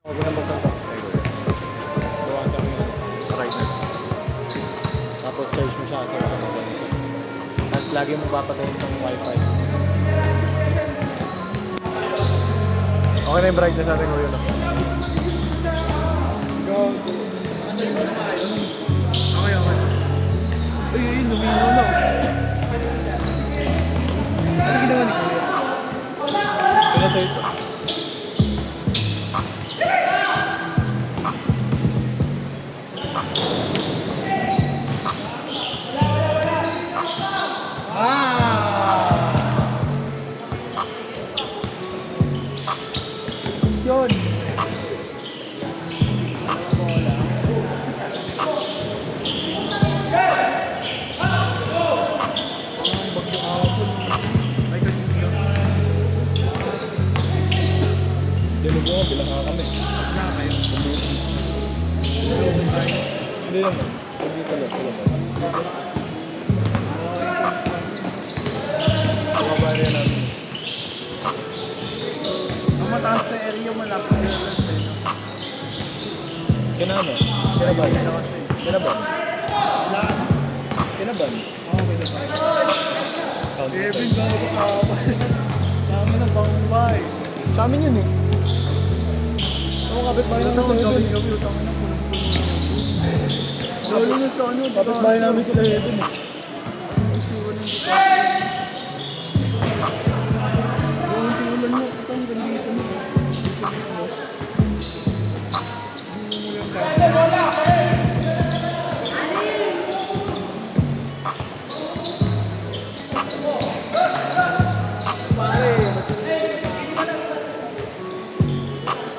Huwag ko nang buksan to. Gawa sa akin yung brightness. Tapos charge mo siya sa mga ganito. Tapos lagi mo papatayin itong wifi. Okay na yung brightness natin ko yun. Okay. Ay, lumino na. Ano ginawa ni Kuya? Pinatay ito. Yun. Dinugo, bilang nga kami. Hindi naman. Hindi pala. Bumaba rin namin. Ang mataas na area malapit na lang sa'yo. Kinano? Kinaban? Kinaban? Kinaban? Oo, may naman. Kevin, gano'n ka pa. Dami ng bangay. Sa amin yun eh. Oo, kapit-bahay namin sila yun eh. Gabi, utang na punong-puno. Lalo na sa ano, Kapit-bahay namin sila yun eh. Ang siwa ng dito. Yung simulan mo, itong gandito mo. Susunod mo. Hindi mo yung kaya.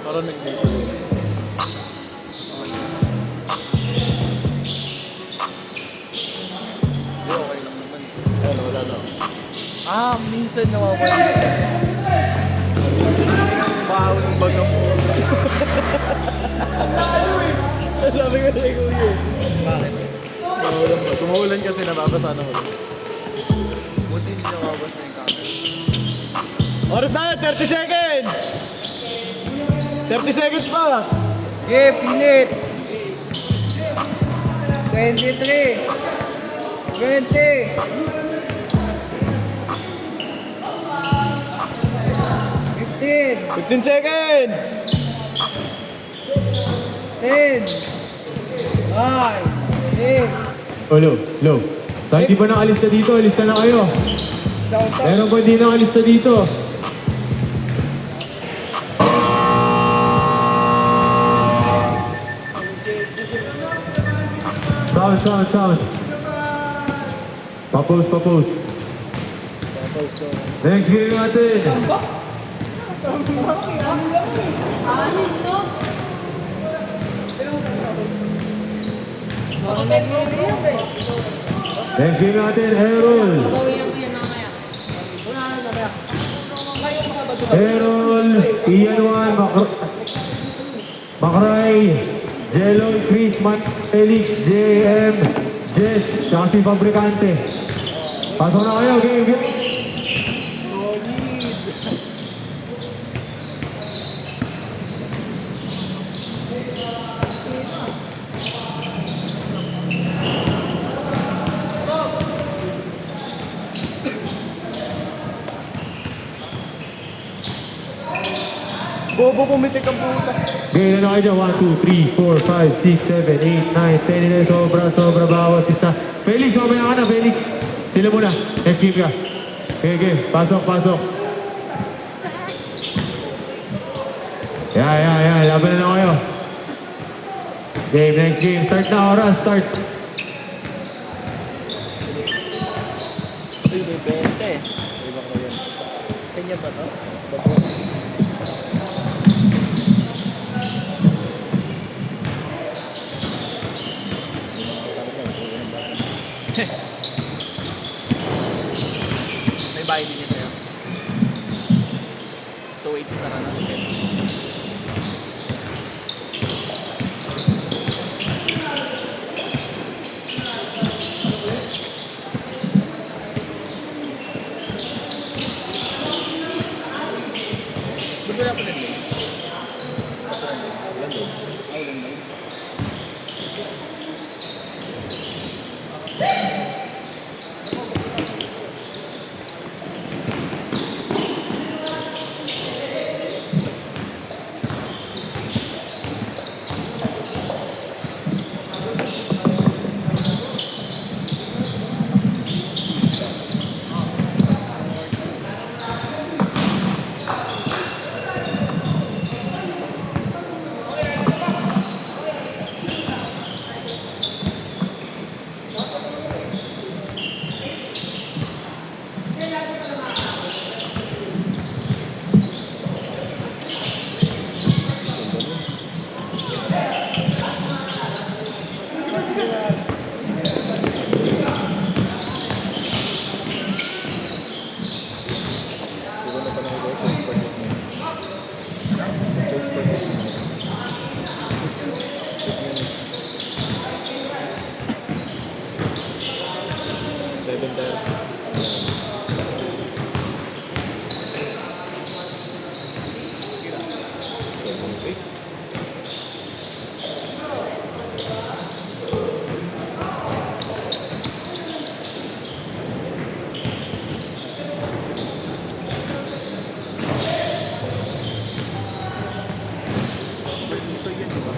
Parang nag-date. Okay lang naman. Ano, wala na. Minsan nawawala siya. Bahaw ng bagang mo. Sabi ko na Kuya. Bakit? Mahulan ba? Tumuulan kasi nababasa na ulan. Buti hindi nawabas na yung camera. Oras na! 30 seconds! 30 seconds pa! Okay, pilit! 23 20 15 15 seconds! 10 9 8 Lo. Kahit di pa nakalista dito, alista na kayo. Shout out! Meron pa hindi nakalista dito. Sound. Papose. Next game natin. Next game natin, Errol, Ian Juan, Macray, Jello, Chris, Felix, JM, Jess, tsaka si Fabricante. Pasok na kayo, game. Bobo pumitik ang puta. Game na kayo dyan, 1, 2, 3, 4, 5, 6, 7, 8, 9, 10, 11, sobra, bawat isa. Felix, mamaya ka na, Felix. Sila muna, next game ka. Okay, pasok. Yan, laban na lang kayo. Game, next game, start na oras, start. Uy, may 20. Iba ko yan. Kanya ba to? Bago. May bahay din yun sa'yo. 280 para lang. doon. Ulan lang. Siguro na pa na ito, coach per 8 minutes. Coach per 8 minutes. 8 minutes. 7:30. Ito yan, di ba?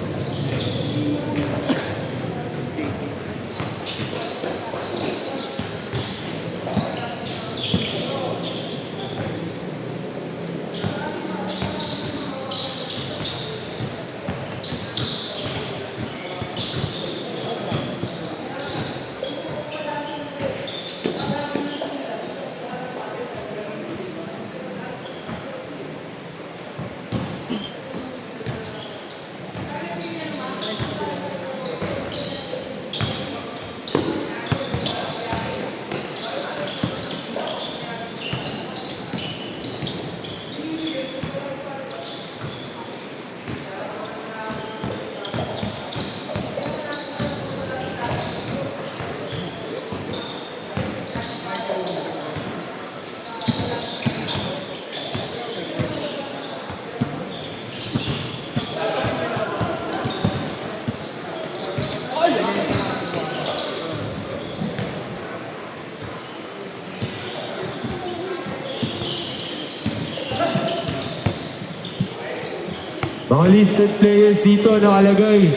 Mga listed players dito nakalagay.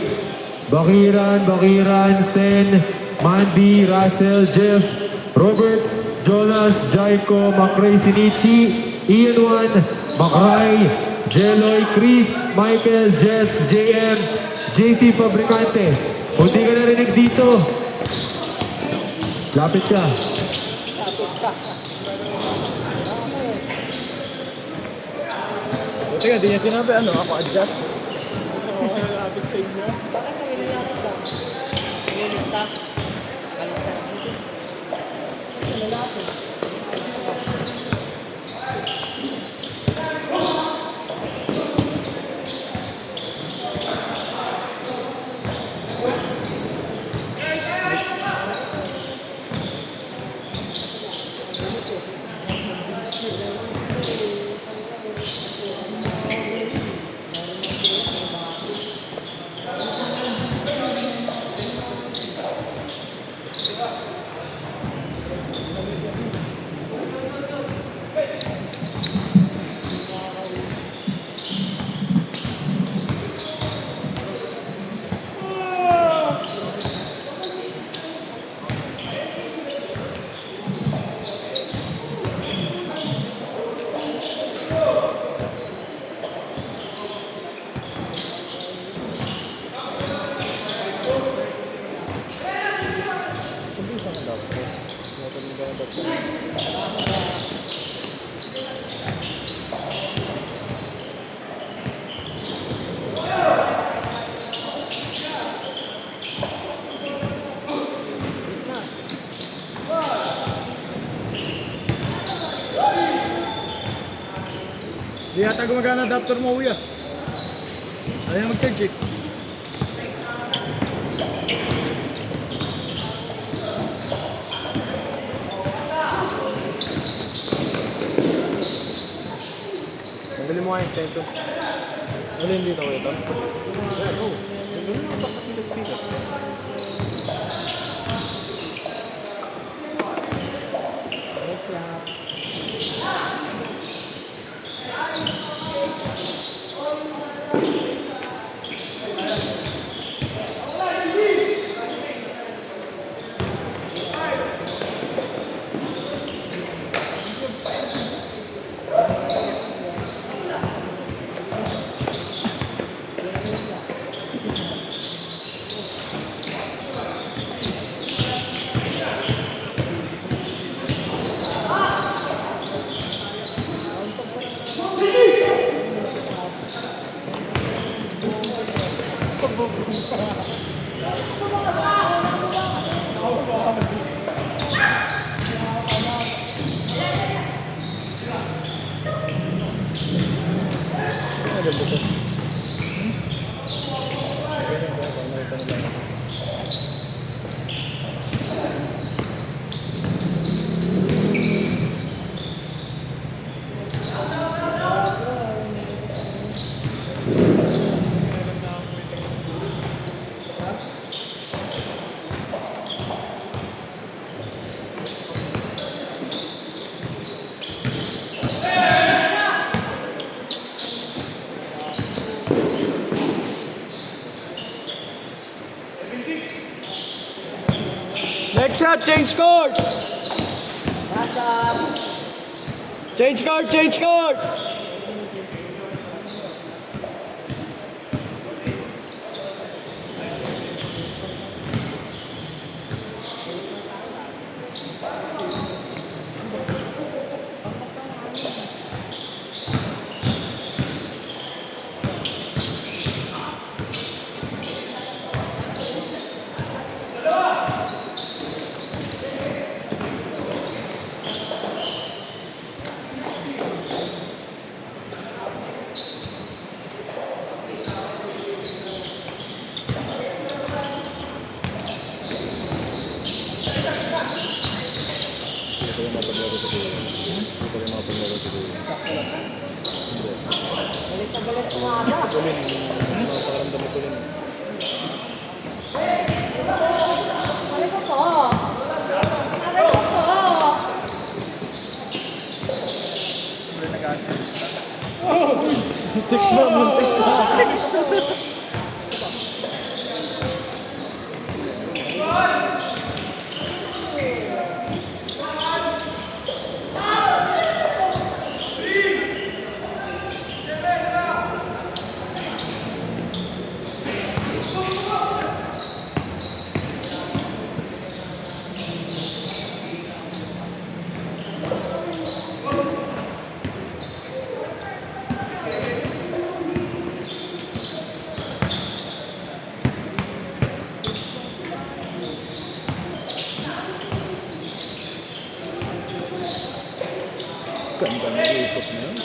Bakiran, Sen, Mandy, Russell, Jeff, Robert, Jonas, Jaiko, Macray, Sinichi, Ian Juan, Macray, Jeloy, Chris, Michael, Jess, JM, JC Fabricante. Kung di ka narinig dito, lapit ka. Buti nga, di niya sinabi ano, ako adjust. Malapit sa inyo. Bakit kami nilapit ka? Nililista? Kalista na dito. Nilapit. Di yata gumagana adapter mo, kuya. Ayaw mag-charge eh. Tanggalin mo nga yung extension. Alin dito ko ito? Ganun lang ba sa kilos-kilos? Leg clap. Ano ba ito? Ganun ba? Nakita nila ako. Next shot, change court! Back up. Change court, change court! Hindi ko yung mapaglaro sa dulo. Hindi ko yung mapaglaro sa dulo. Hindi. Galit na galit sa mga Sa dulo, yung mapakaramdam mo dulo. Sabi ko po. Sabi ko po. Ganda ng ikot na yun.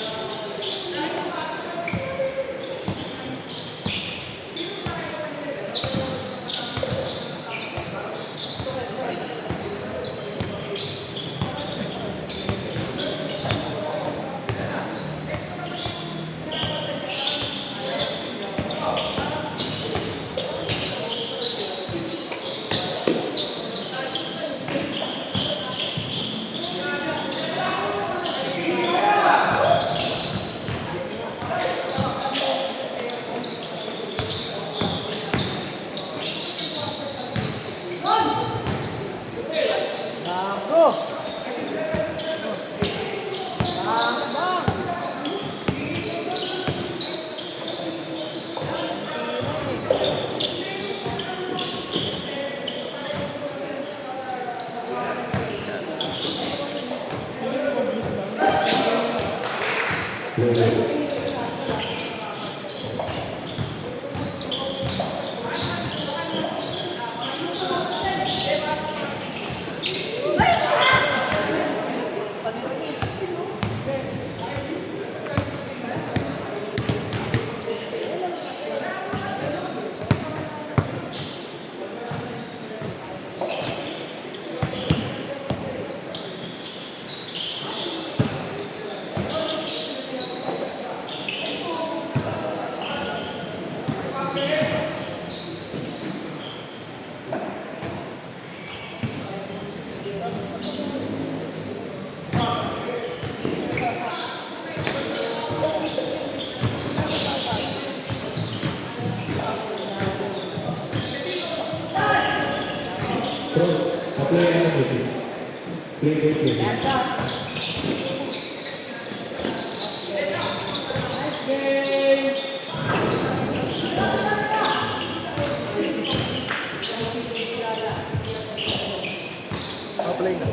Play. Play na.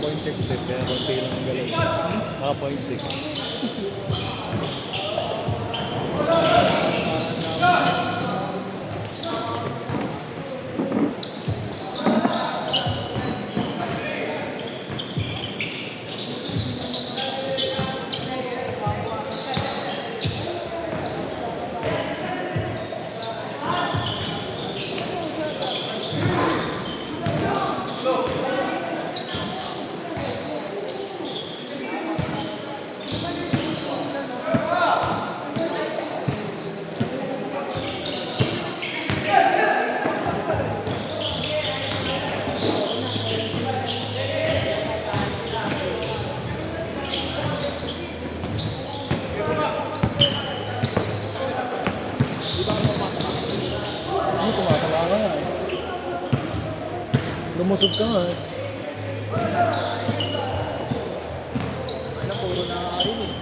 Point 6 eh, kaya konti lang ang galaw. Point 6. Lumusog ka nga eh. Ano, puro na ayun eh.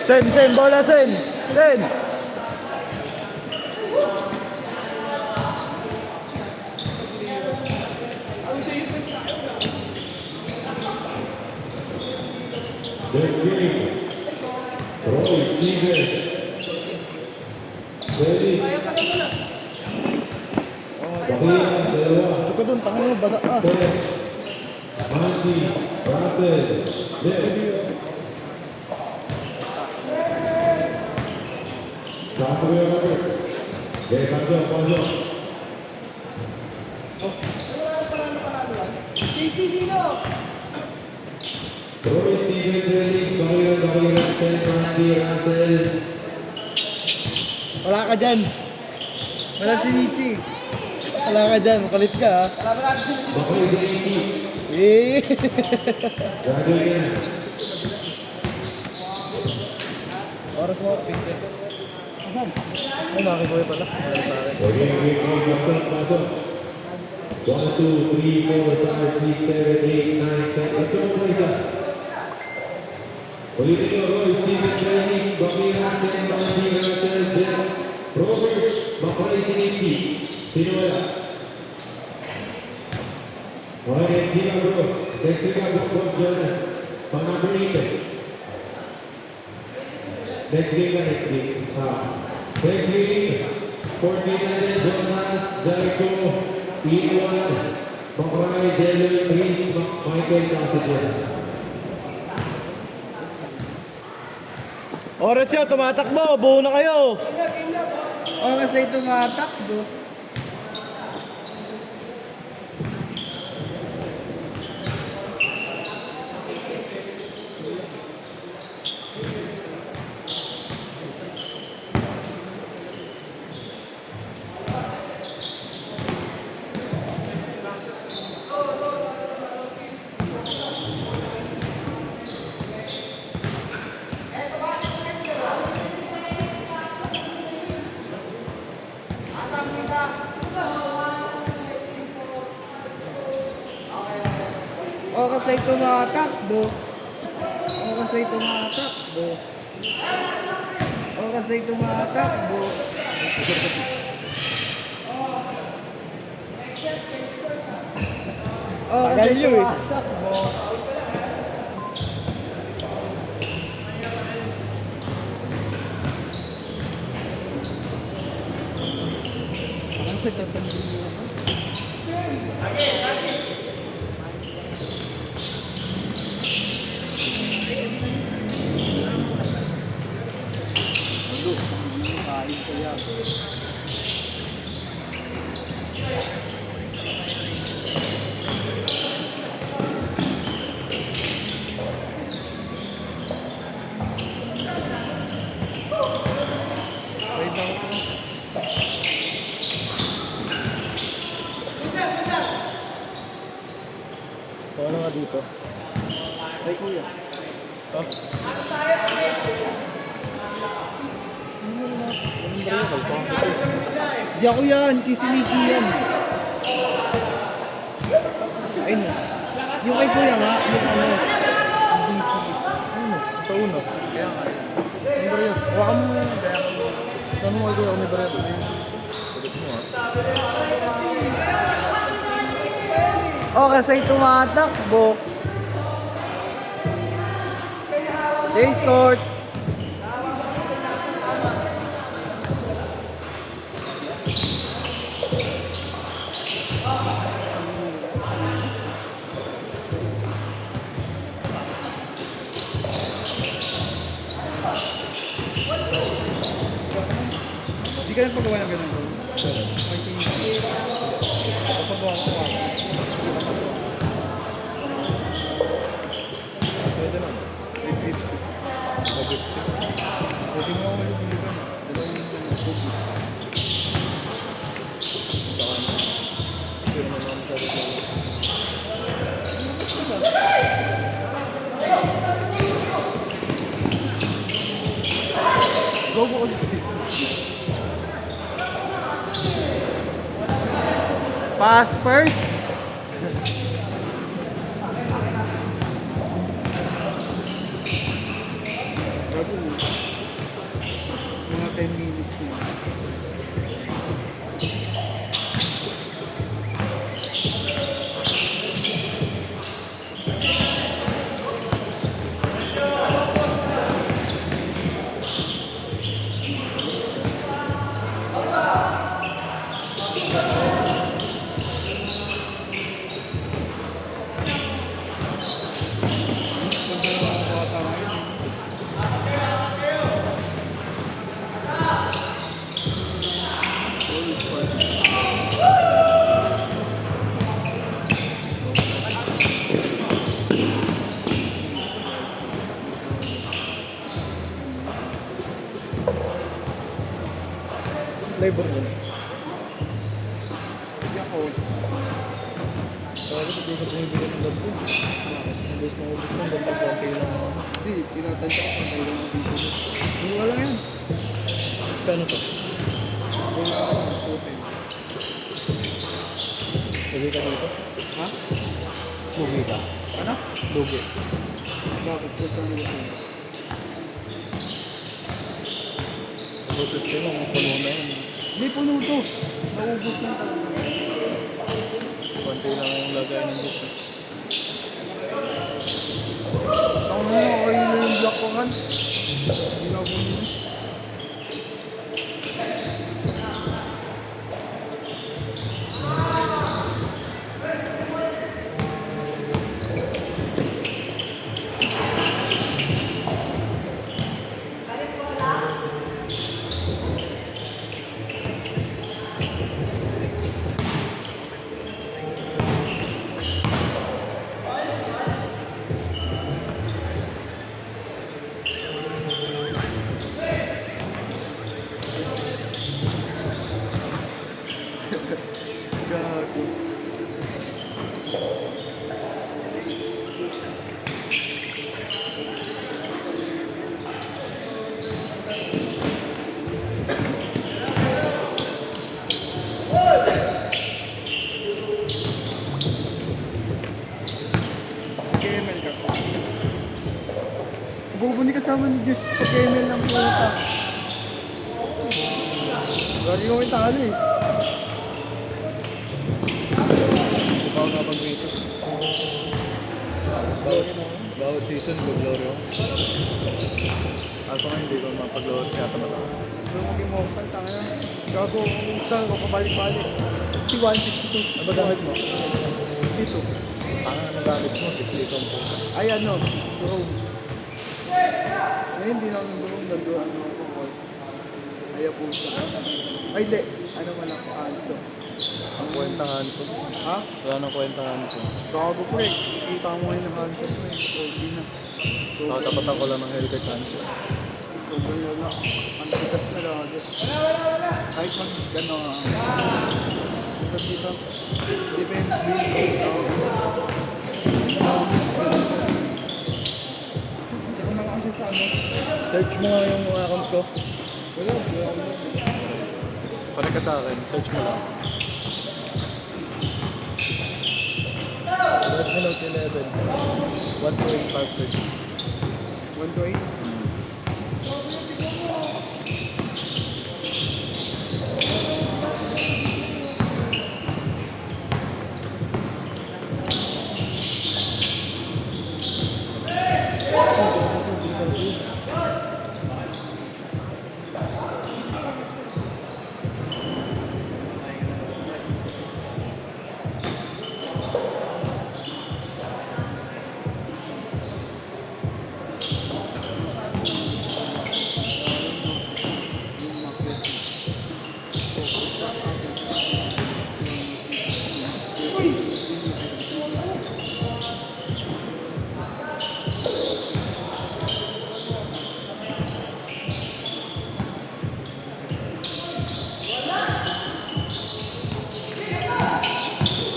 Sen, bola Sen. Roy Stevens. Ready. Suka dun, tangin mo, basa ah. Mandy, Russell, Jeff. Roy Stevens ready, Mandy, Russell. Wala ka dyan. Wala si Nichi. Wala ka dyan, makulit ka ha. Macray Sinichi. Eh. Gagawin yan. Oras mo, 15. Ay, nakibuhay pala. Okay, pasok. 1, 2, 3, 4, 5, 6, 7, 8, 9, 10. Let's go, Malaysia. Ulitin ko, Roy, Steven Trenix, Bakira, Mandy, Russell, Jeff, Robert, Macray Sinichi. Sino wala? Okay, next sila bro. Next sila bro, Jonas. Pang number 8. Next game na, next game. Next game, 14 natin, Jonas, Jericho, Iwan, Macray, Deloy, Chris, Michael, Cassidy. Oras yun, tumatakbo. Buo na kayo. Oras ay tumatakbo. Oras ay tumatakbo. Oras ay tumatakbo. Oras ay tumatakbo. Oras ay tumatakbo. Ang sa tatandang mo ako? Kain ko yan. Wait lang ako. Ano nga dito? Ay kuya. Oh. Di ako yan, Kisimichi yan. Ayun na. Yung kay kuya nga, yung ano, DC. Ano, sa uno. Kaya nga. Ang barya. Hawakan mo yan. Tanong kay kuya kung may barya. Sagot mo ha. Oh, kasi tumatakbo. Chase court. Hindi ka nagpagawa ng ganun ko. Ay, sige. Kapagawa ko ako. Pwede naman. 850. Pwede mo ako maliligan. Dalawang cookies. Saka na. Pwede naman ako masyado. Go mo kasi. Pass first. Mga 10 minutes na. Flavor mo. Bakit hindi ka bumibili ng ganito? Imbes maubos mo, ganito konti lang. Hindi, tinatansya ko kung kailan ang dito. Mura lang yan. Kano to? Kung open. Lugi ka dito? Ha? Lugi ka? Ano? Lugi. Bakit? Huwag kang nilipin. Butot ko lang, ang puno na yun. Hindi puno to. Naubos na talaga. Konti lang yung lagay ng buto. Ako na ako yung block ko kan. Hindi na ako nila. Gago. KML ka. Bobo ni kasama ni Diyos pag KML ng puta. Lagi ko yung talo eh. Ikaw nga pag-rito. Bawat season, mag-glory ako. Ako nga hindi ko mapag-glory kaya tamata. So maging mortal, tanga na. Gago, kung install ko, pabalik-balik. 61, 62. Ano ba gamit mo? Dito. Ang ano gamit mo? 6 litong po. Ay ano, drone. Ngayon hindi na ako drone, nag-drone ako. Ay, puta. Ay, di. Ano man ako, also. Ang kwentahan ko. Ha? Wala nang kwentahan ko. Gago po eh. Kita mo ngayon ng hands ko eh. So, di na. So, Nakatapatan ko lang ng Hellcat Cancer. sobrang lala. Ang tigas na lagi. Kahit man gano'n. Ito dito. Defense build. Tsaka mga kasi sa ano. Search mo nga yung account ko. Wala, wala ako. Pare ka sa akin. Search mo lang. Redmi Note 11. 128 password. 1 to 8.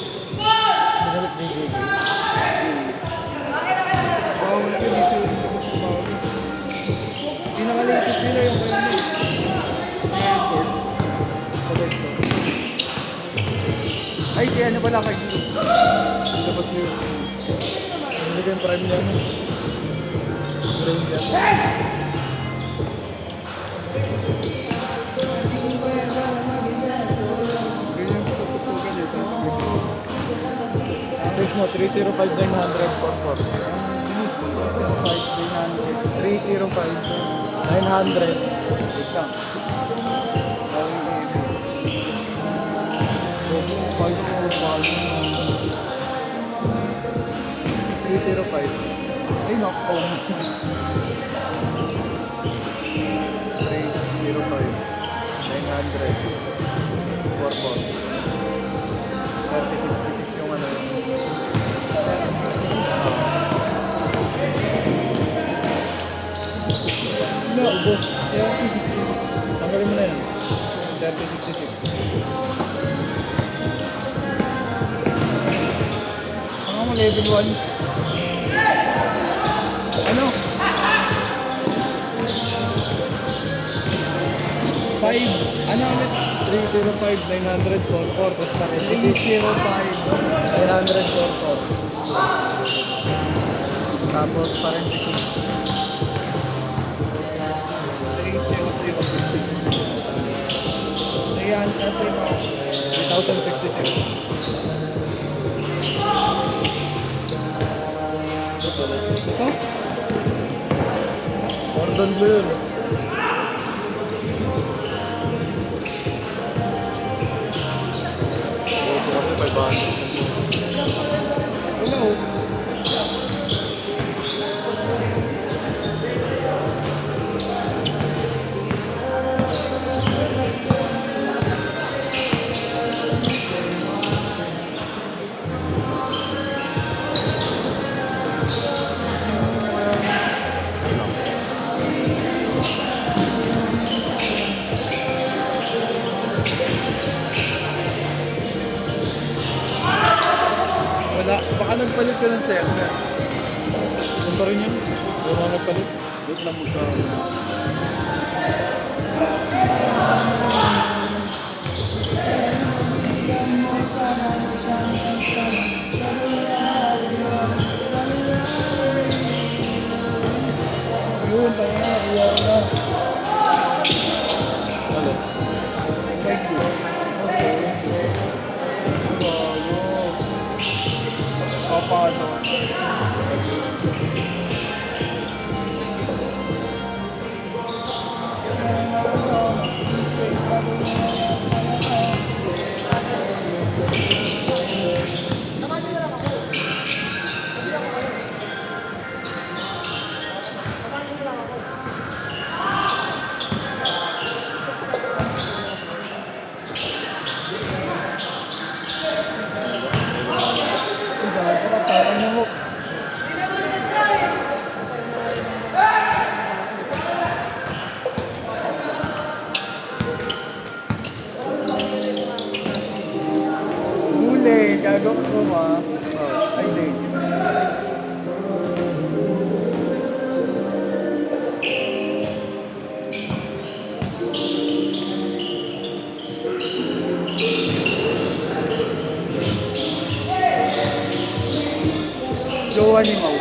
Ginamit ni JJ. Bawal ko dito yung labas ko bawal. Pinakalatest nila yung kayo mo. Airport. Collect ko. Ay, kaya ano pala kay Gino? Labas mo yun. Hindi ko yung prime niya. Prime niya. Ganyan sa tutugan eh. Search mo 305-900-44. 305-900. Wait lang. Bawal ko yun. Bawal ko, bawal ko. 305. Ay, nako. 305-900-44. 3066 yung ano yung... No, Ubo. kaya 260. Tanggalin mo na yan. 3066. mo level 1. Ano? 5. Ano ulit? 305, 944. Tapos parenthesis. 305, 944. Tapos parenthesis. 3,066. Ito? Cordon bleu. Ito kasi 500. Hello. Wala. Baka nagpalit ka ng server. Ano pa rin yun? Wala nagpalit. Wait lang mo sa... Yun, tayo na. Iyan na. Ano? Thank you. Okay. Paano? Huli, gago ko ma. Oh, ay di. Jowa ni Mau.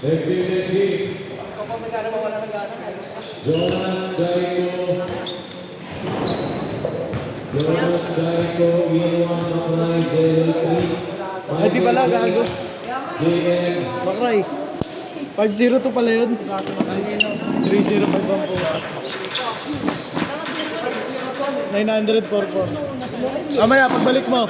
Next game. Jonas Daiko. Ian Juan Macray, Jelly Chris. Ay, di pala, gago. JM. Bakray. 5-0 to pala yun. 3-0 pagbang po. 944. Mamaya, pagbalik mo.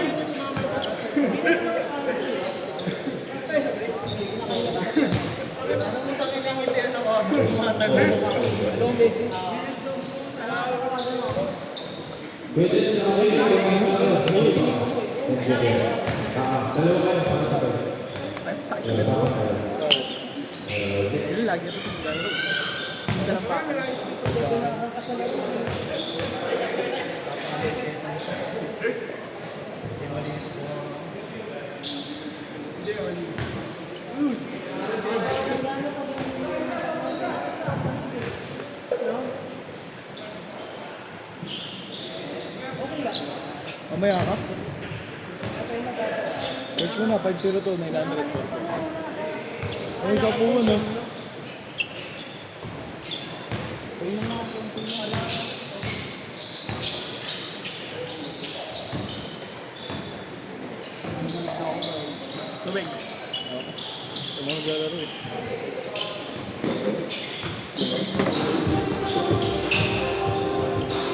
Lagi ito yung gano'n. Hindi ka lang pa. Mamaya ka? Search mo na, 502, 900. Ay, isa po ano? Ay, na nga, konti na. Tubig. Ano naglalaro eh?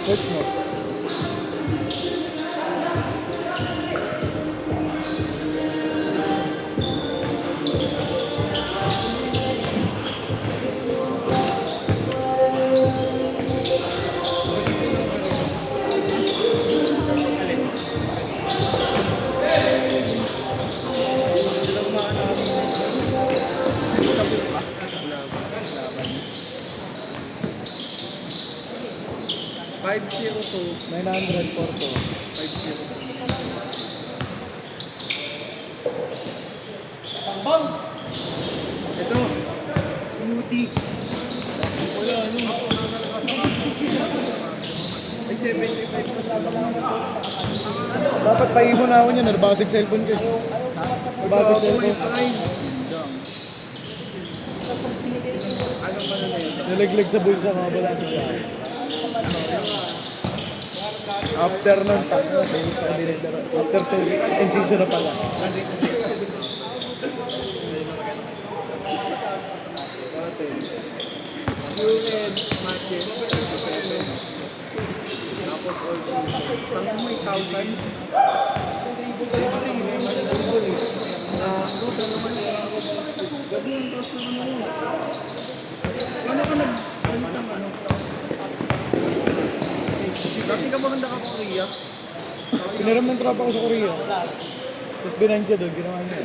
Search mo. Five zero two. 900 Porto. 502. Bang! Ito. Smoothie. Wala, ano? May 75 pa lang. Dapat paihon na ako niya, narbasig cellphone ko. Narbasig cellphone. Ano pa na yun? Nalaglag sa bulsa, mga bala sa biyahe. After nun, after 2 weeks, incision na pala. UN, market, 27. Tapos also, hanggang may 1,000. Gabi yung toast naman mo. Paano ka ano? Dati ka maganda ka Korea? Pinaram ng tropa ko sa Korea. Tapos binang siya doon, ginawa niya.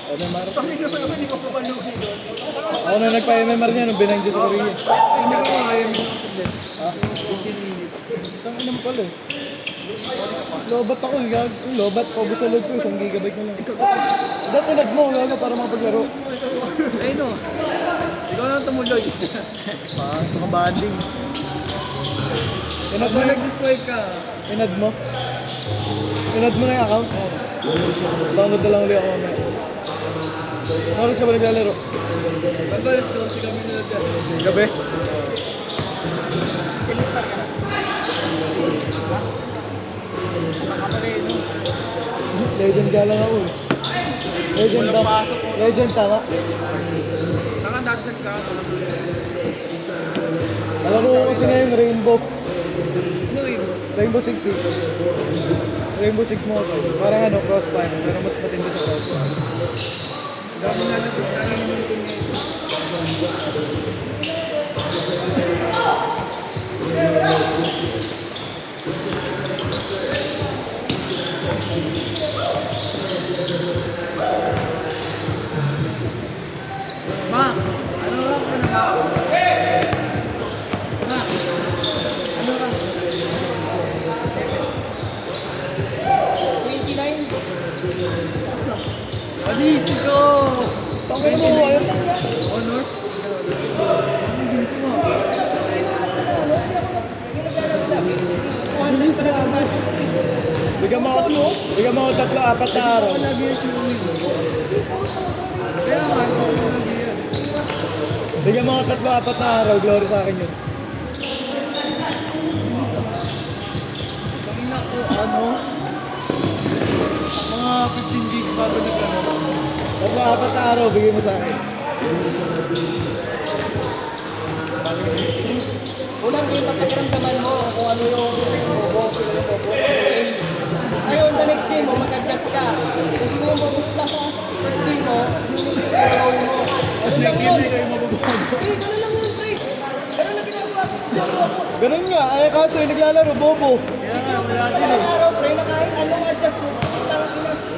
MMR. Hindi ko pa panuhin doon. Ako na nagpa-MMR niya nung binang siya sa Korea. Hindi ko kaya mo. Ha? 15 minutes. Tangin naman pala eh. Lobat ako, lobat ko sa load ko, 1 gigabyte na lang. Dapat unad mo, gago para makapaglaro. Ay no. Ikaw na tumuloy. Mga banding. Inad mo, Nag-swipe ka. inad mo. Inad mo na yung account. Download na lang ulit ako mamaya. Oras ka ba naglalaro? Pag-alas 12 kami na dyan. Gabi? Legend ka lang ako eh. Legend ba? Legend tama? Nakadagdag ka. Alam ko kasi ngayon Rainbow. Ano yun? Rainbow Six Siege. Rainbow Six Mobile. Parang ano, crossfire. Pero mas matindi sa crossfire. Dami na lang. Dami na lang. Ma, ano lang ka na? Ma, ano lang? 29? Alis ko! Tangin mo, ayun lang yan. Honor? Bigyan mo ako, bigyan mo ako 3-4 na araw. Kaya nga, Bigyan mo ako 3-4 na araw. Glory sa akin yun. Tangina ko, ano? Mga 15 days bago nagkano. 3-4 na araw, bigyan mo sa akin. Unang kita pakiramdaman mo kung ano yung bobo. Ngayon, the next game mo, mag-adjust ka. Kasi mo mabus na sa first game mo, yung araw mo. Ano lang yun? Eh, gano'n lang yun, pre. Gano'n lang ginagawa ko sa ako. Ganun nga, ay kaso yung naglalaro, bobo. Ilang araw, pre, na kahit anong adjust mo,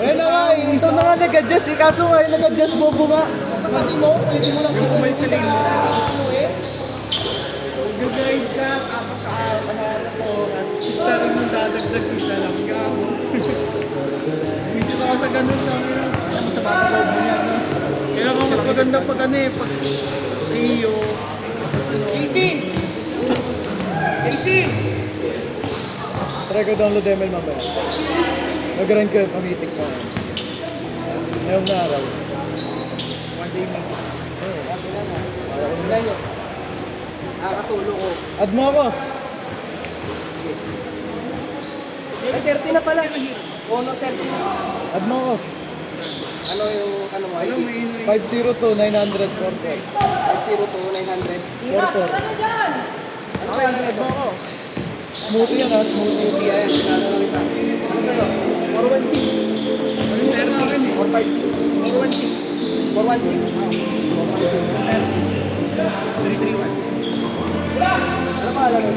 Eh na nga, ito na nga nag-adjust eh. Kaso nga, yung nag-adjust bobo nga. katabi mo, pwede mo lang siguro ano eh. Mag-guide ka, apat ka pangarap ko. Start mo dadagdag isa lang. Gago. Hindi ako sa ganun lang. Ano sa bata loob mo niya, no? Kaya kung mas maganda pag ano eh, pag Rio. Easy! Spicy! Try ko download ML mamaya. Mag-run ko yung pamitik ko. Ngayong na araw. One day meeting. Tingnan nyo. Nakakatulo ko. Add mo ako. Ay, 30 na pala. Ono 30 na. Add mo ako. Ano yung, ano mo? Alam mo, 502-900 44. 502-900. 44. Ano ba yung ano ko? Smoothie yan ha, smoothie. Yan, sinalo lang kita. Ano sa'yo? 416. Ano meron sa akin eh. 456. 416. 416. 331. Ano pa alam mo?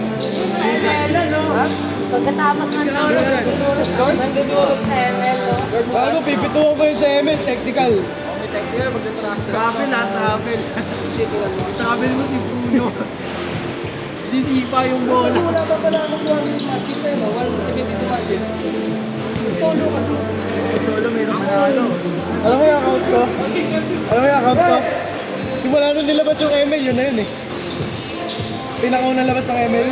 ML, no? Ha? Pagkatapos ng nandudurog sa ML, no? Bago, pipituan ko yung sa ML, technical. May technical, magta-track. Travel ha, travel. Travel mo si Bruno. Hindi sipa yung bola. Wala pa pala akong 1 matches eh, no? 172 matches. Solo kasi. Solo meron manalo. Alam mo yung account ko? Alam mo yung account ko? Simula nung nilabas yung ML, yun na yun eh. Pinakaunang labas ng ML,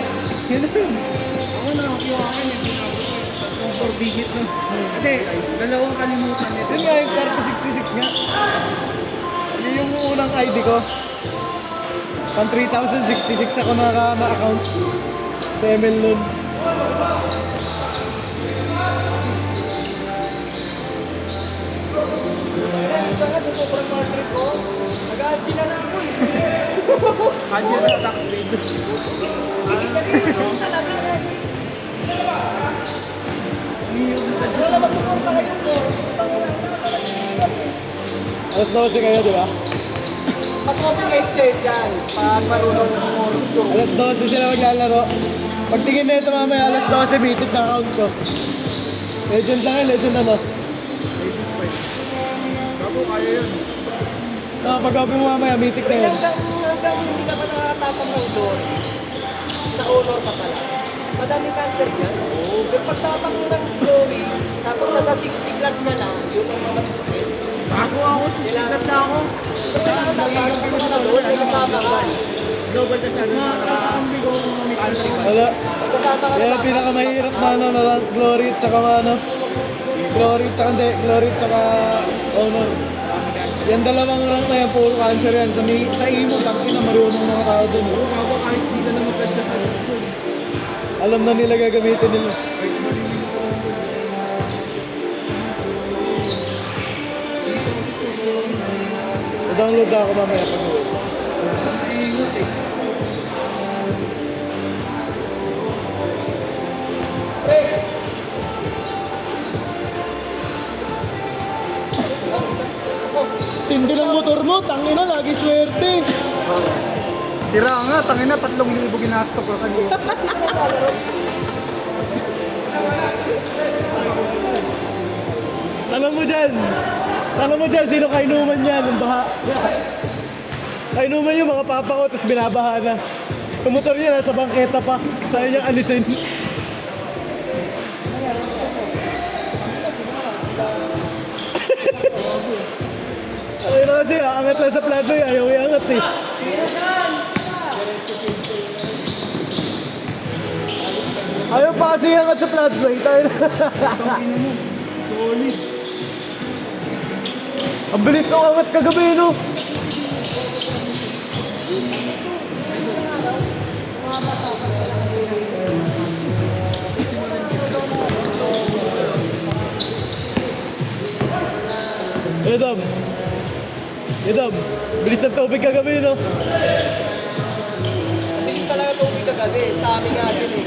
yun na yun. Ako na yung akin eh. Kung 4 digit no. Kasi dalawang kalimutan nito. Yun nga yung Carto 66 nga. Yun yung unang ID ko. Pang 3,066 ako na-account sa ML nun. Isa nga sa sobrang bad trip ko, nag-algi na ako eh. Kanya na tax rate. Wala masuporta kayo ko. Alas 12 kayo, di ba? Mas copy-paste yan pag marunong mo show. Alas 12 sila maglalaro. Pagtingin na ito mamaya, alas 12, bitit na account ko. Legend lang yan, legend ano. Babo, kaya yun. Pag-open mo mamaya, mitik na yun. Hanggang hindi ka pa nakatapang ng door. Sa honor ka pala. Madami cancer yan. Yung pagtapang mo ng glory, tapos nasa 60 class ka na, yun ang mga susunod. Bago ako, sisikat na ako. May kasama ka. Global na siya. Nakakambi ko may country ba? Wala. Kasama ka Yan ang pinakamahirap na ano, na glory at saka ano. Glory at saka hindi, glory at saka honor. Yan dalawang rank na yan, puro cancer yan. Sa imo, tangkin na marunong mga tao dun. Oo, bago kahit di ka na magkasya sa gusto. Alam na nila gagamitin nila. I-download ako mamaya pag Ingot eh. tindi ng motor mo, tangin na, lagi swerte. Sira nga, tangin na, 3,000 ginasto ko kanina. Alam mo dyan, sino kainuman yan, ng baha. Kainuman yung mga papa ko, tapos binabaha na. Yung motor niya, nasa bangketa pa. Tayo niyang alisin. Ay na kasi, aangat lang sa plato eh. Ayaw iangat eh. Ayaw pa kasi iangat sa flat plate. Tayo na. Solid. Ang bilis nung angat kagabi, no? Edam. Edam. Bilis ng tubig kagabi, no? Bilis talaga tubig kagabi. Sa amin nga din eh.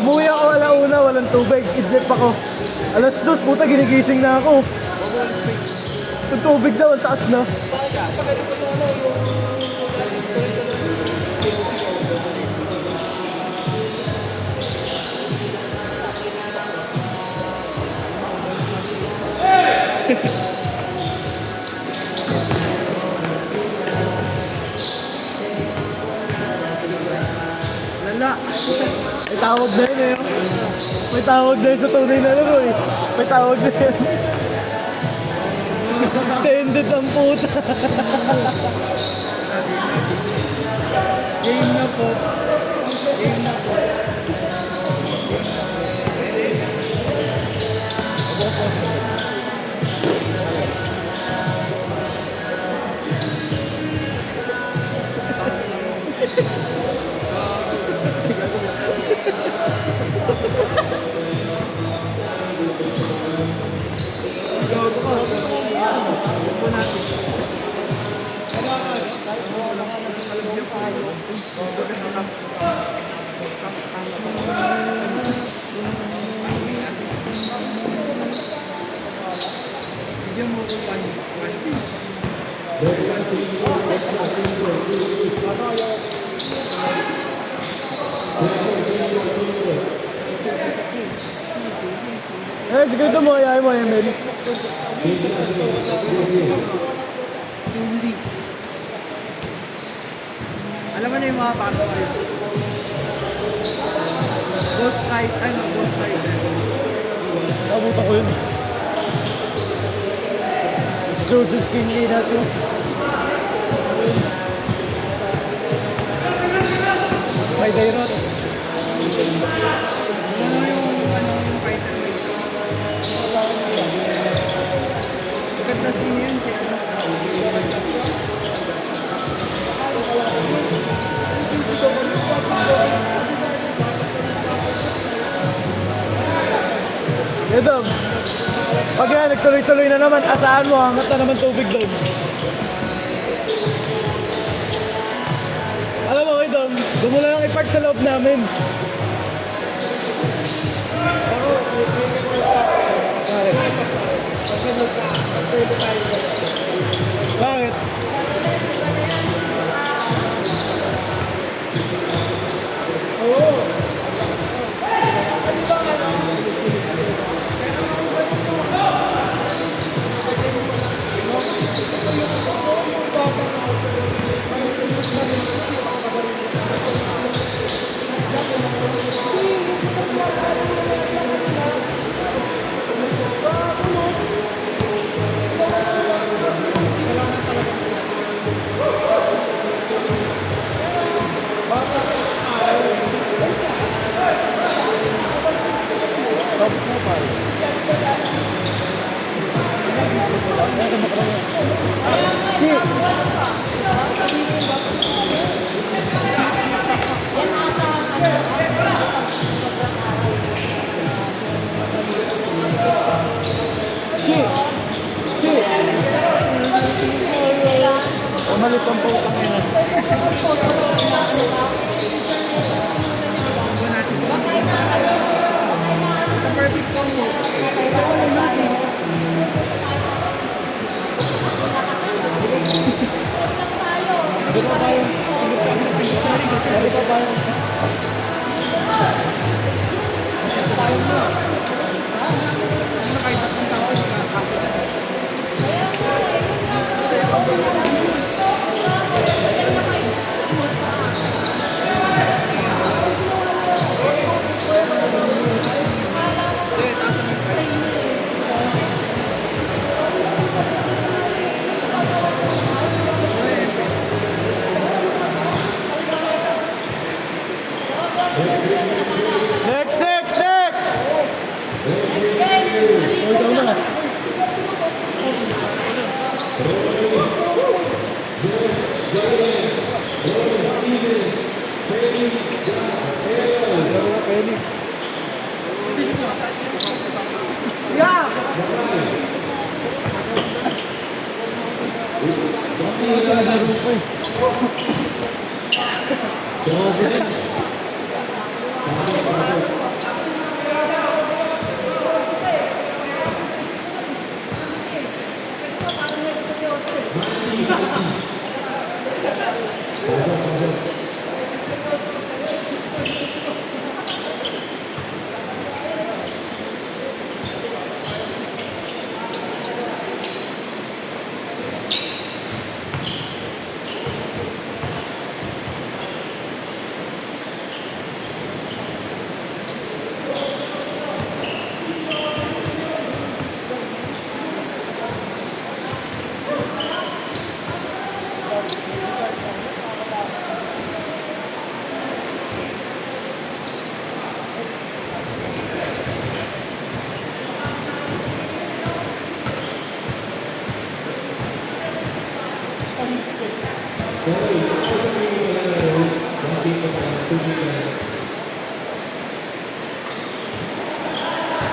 Umuwi ako alauna, walang tubig. Idlip ako. Alas 2, puta, ginigising na ako. Yung tubig daw, ang taas na. Lala. May tawag na yun eh. May tawag na yun sa tunay na laro eh. May tawag na yun. Extended ang puta. Game na po. Game na po. Bigyan mo ko 1. Eh, sige ito mo, ayaw mo, Emel. Truly. Alam mo na yung mga pato kayo. Ghost Kite, Ghost Kite. Nabutan ko yun. Exclusive skin kay natin. May dayrot. Yung fighter mo ito. Ganda skin yun, kaya Ito. Pag yan, nagtuloy-tuloy na naman, asahan mo, hangat na naman tubig doon. Alam mo, ito, doon mo lang ipark sa loob namin. Bakit? Umalis ang putang ina. the perfect combo. Next, next, next! Hold on na. Felix. Yeah! Hindi sa naglaro ko eh. Grabe din.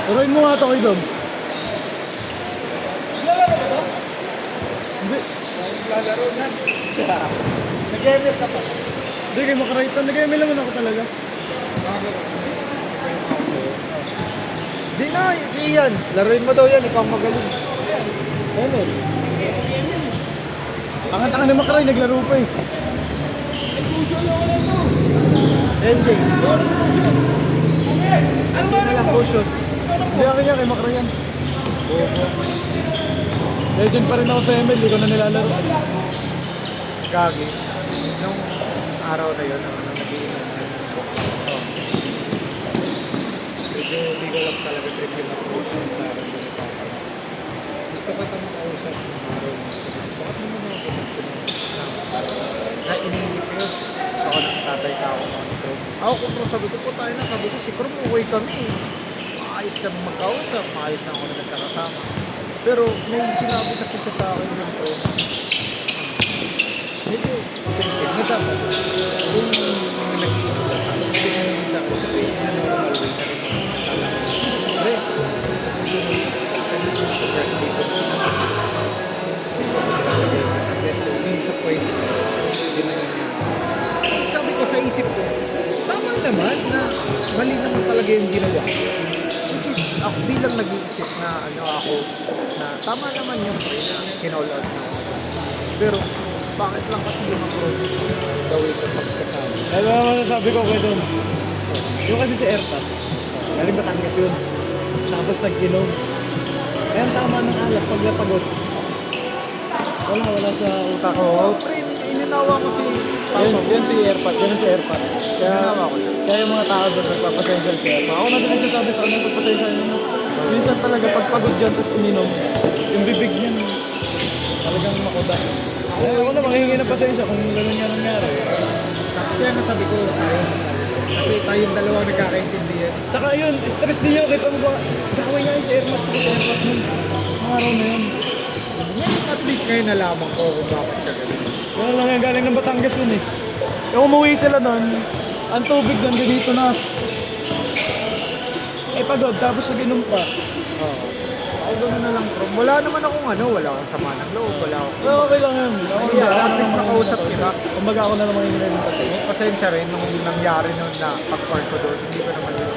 Turuin mo nga ito kay Dom. Lalaro ba to? Hindi. Lalaro na. Nag-ML ka pa. Hindi, kay Makaraitan. Nag-ML naman ako talaga. Di na, si Ian. Laruin mo daw yan, ikaw ang magaling. ML. Ang ni Makaray, naglaro pa eh. MJ. Ano ba na lang? Potion. Hindi akin yan, kay Makaray yan. Legend pa rin ako sa ML, hindi ko na nilalaro. Gagi. Nung araw na yun, nag-iinom na. Medyo hindi ko lang talaga trip yung approach sa akin. Gusto ko itong makausap ng araw na. Bakit mo naman ako na iniisip ko yun. Ako nakatatay ka ako ng Chrome. Ako kung Chrome, sabi ko po tayo na, sabi ko si Chrome, okay kami. Maayos kami magkausap, maayos na ako na nagkakasama. Pero may sinabi kasi siya sa akin yung Chrome. Medyo pinisip na dapat. Kung nag-iinom ka pa, hindi na naman sa akin sabi, na normal way na rin. Pre, kanina sa birthday ko. Sa point, ginawa niya. Sabi ko sa isip ko, tama naman na mali naman talaga yung ginawa. Which is, ako bilang nag-iisip na ano ako, na tama naman yung pre na kinall out na ako. Pero, bakit lang kasi yung approach gawin ko pagkasama? Ano naman nasabi ko kay Dom? Yung kasi si Erta. Galing Batangas yun. Tapos nag-inom. Kaya ang tama ng alak pag napagod. Wala sa utak ko. Oo, pre, ininawa ko si Papa. Yan si Airpat, yan si Airpat. Kaya yung mga tao doon nagpapasensya si Airpat. Ako na din nagsasabi sa kanya, pagpasensya nyo. Minsan talaga pag pagod yan, tapos ininom, yung bibig niyan talagang makuda. Ako na manghihingi ng pasensya kung gano'n yan nangyari. Kaya nasabi ko, tayo kasi tayong dalawa nagkakaintindihan. Tsaka yun, stress din yun. Kita mo ba, gawin nga yung si Airpat, tsaka si Airpat nun. Mga araw na yun. Ngayon, at least ngayon nalaman ko kung bakit siya ganun. Yan lang yan, galing ng Batangas yun eh. Yung umuwi sila nun, ang tubig nun dito na. Eh pagod, tapos nag-inom pa. Oo. Ako gano'n na lang, bro. Wala naman akong ano, wala akong sama ng loob, wala akong... So, okay lang yun. Ako, Yeah, at least nakausap kita. Kumbaga ako na naman yung nilin kasi. Pasensya rin nung nangyari nun na pag-park ko doon, hindi ko naman yun.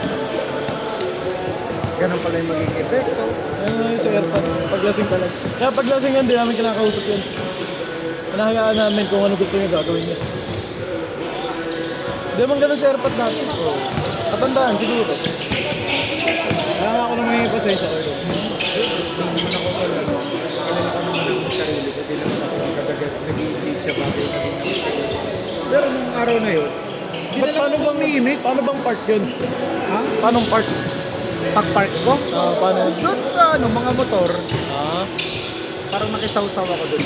Ganun pala yung magiging epekto. Ayun nga yung sa airport, paglasing talaga. Kaya paglasing yan, di namin kinakausap yun. Pinahayaan namin kung ano gusto niya gagawin niya. Hindi naman ganun sa airport natin. Katandaan, siguro. Kaya nga ako naman yung pasensya ko yun. Hindi naman ako talaga. Kilala ko naman ang sarili ko. Hindi naman ako nag-i-engage siya bagay na rin naman. Pero nung araw na yun, hindi na lang ako umiimik. Paano bang part yun? Ha? Paano part? Pag-park ko? Paano yun? Doon sa ano, mga motor, Ah, parang nakisaw-saw ako doon.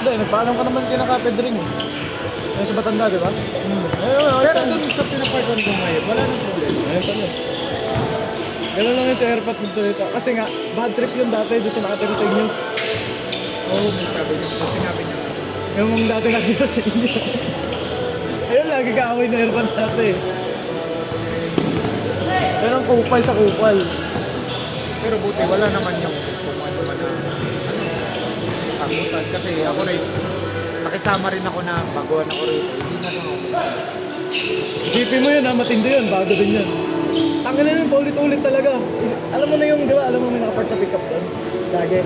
hindi, nagpaalam ka naman kina Kapedring eh. Yung sa Batanda, di ba? Ayun, Pero doon sa pinaparkan ko ngayon, wala nang problema. ayun pala. Ganun lang yung sa airport magsalita. Kasi nga, bad trip yun dati doon sa nakatira sa inyo. Oo, may sabi niya. May sinabi niya. Yung dati nakatira sa inyo. Ayun, lagi kaaway na airport dati. Pero ang kupal sa kupal. Pero buti, wala naman yung kung ano man na sagutan. Kasi ako rin, nakisama rin ako na baguhan ako rin. Hindi na lang ako magsabi. Isipin mo yun ha, matindi yun, bago din yun. Tangin na yun, paulit-ulit talaga. Alam mo na yung, di ba, alam mo may nakapark na pick up doon. Lagi.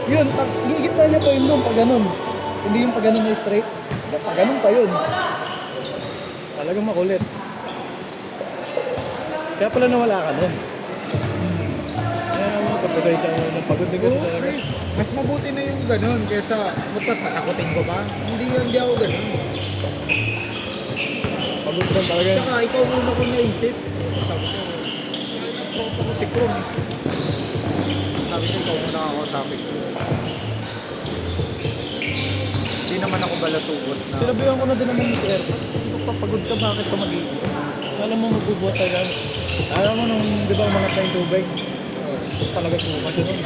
Yun, gigit na niya pa yun doon, pag ganun. Hindi yung pag ganun na straight. Pag ganun pa yun. Talagang makulit. Kaya pala nawala ka nun. Kaya naman, kapasensya mo ng pagod din kasi Oo, talaga. pre. Mas mabuti na yung ganun kaysa butas sasagutin ko pa. Hindi ako ganun. Pagod lang talaga. Tsaka ikaw muna ko naisip. Sabi ko, tropa ko si Kron eh. Sabi ko, ikaw muna ako sabi ko. Hindi naman ako balasubos na. Sinabihan ko na din naman si Erpa. Papagod ka, bakit ka mag-iinom? Alam mo, magbubuhat talaga. Alam mo nung, di ba, umangat na yung tubig? Talaga sumuka siya nun.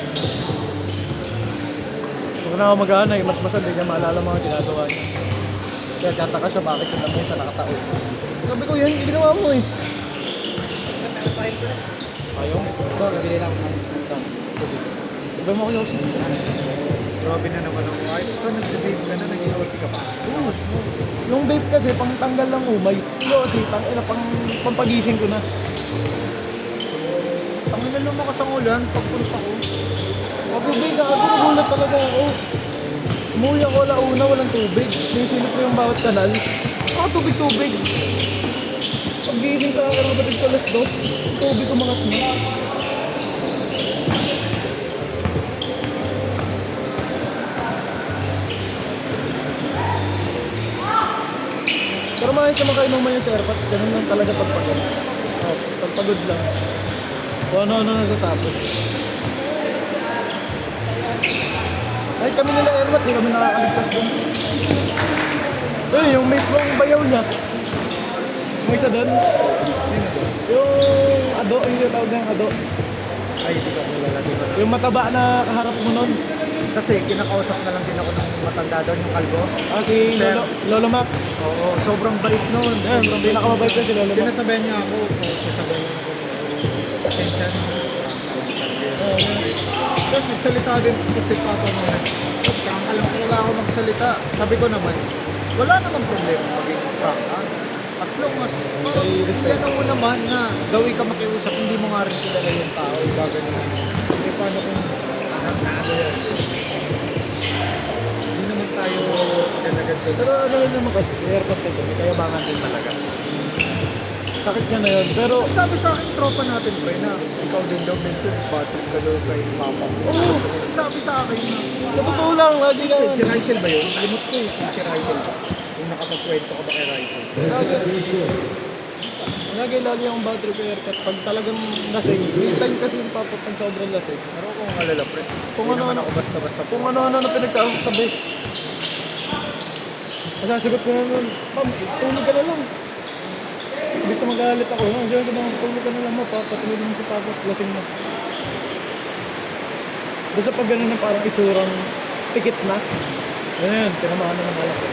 Huwag na ako mag-aanay, mas masad, hindi niya maalala mga ginagawa niya. Kaya tataka siya bakit yung lamesa nakataon. Sabi ko, yan, ginawa mo eh. Pagkain ko na. Ayaw? Bakit? Bibili lang ako ng Sabay mo ako Yossi. Grabe na naman ako. Ay, ito nag-vape ka na, nag-iossi ka pa. Yung vape kasi, pang tanggal lang umay. Yossi, pampagising ko na. Ang ina lumakas ang ulan, pagpunta ko. Tubig, nagulat talaga ako. Umuwi ako una, walang tubig. Sinisilip ko yung bawat kanal. Tubig. Pag-gising sa akin, kapatid ko alas 2, tubig umangat na. Pero maayos naman kayo naman yung sir, ganun lang talaga pagpagod. Oh, pagpagod lang. Kung ano-ano nasasapot. Kahit kami nila Ermat, di kami nakakaligtas doon. Yung mismong bayaw niya. Yung isa doon. Yung ado, yung tinatawag na yung ado. Ay, hindi ko kilala dito. Yung mataba na kaharap mo nun. Kasi kinakausap na lang din ako ng matanda doon, yung kalbo. Si Sir. Lolo Max. Oo, sobrang bait noon. Yan, pinakamabait na si Lolo Max. Sinasabayan niya ako, sasabayan niya ako. Pasensya na. Tapos nagsalita din kasi papa mo na. Frank ka lang talaga ako magsalita. Sabi ko naman, wala namang problema maging frank ka. As long as, yan mo naman na dawi ka makiusap, hindi mo nga rin kilala yung tao, iba ganun. Eh paano kung nado yan? Hindi naman tayo ganagad doon. Pero ano rin naman kasi, si Airpot kasi, may kayabangan din talaga. Sakit niya na yun, pero... Sabi sa akin, tropa natin, pre, na ikaw din daw, Vincent, battery ka daw kay Papa. Oo. Sabi sa akin na, Sa totoo lang, lagi na si Rysel ba yun? Limot ko eh, kung si Rysel ba? Kung nakapagkwento ka ba kay Rysel? Lagi yung battery ko haircut. Pag talagang lasing, may time kasi si Papa pag sobrang lasing. Pero kung alala, pre, Kung hindi ano- naman ako basta-basta Kung ano-ano na pinagsasabi. Masasagot ko na nun, Pam, tulog ka na lang. Bisa magalit ako, no? Diyan ko na, tulog ka na lang mo, patulog mo si Papa, lasing mo. Basta pag ganun na parang itsurang pikit na. Ayan, tinamaan na ng malaki.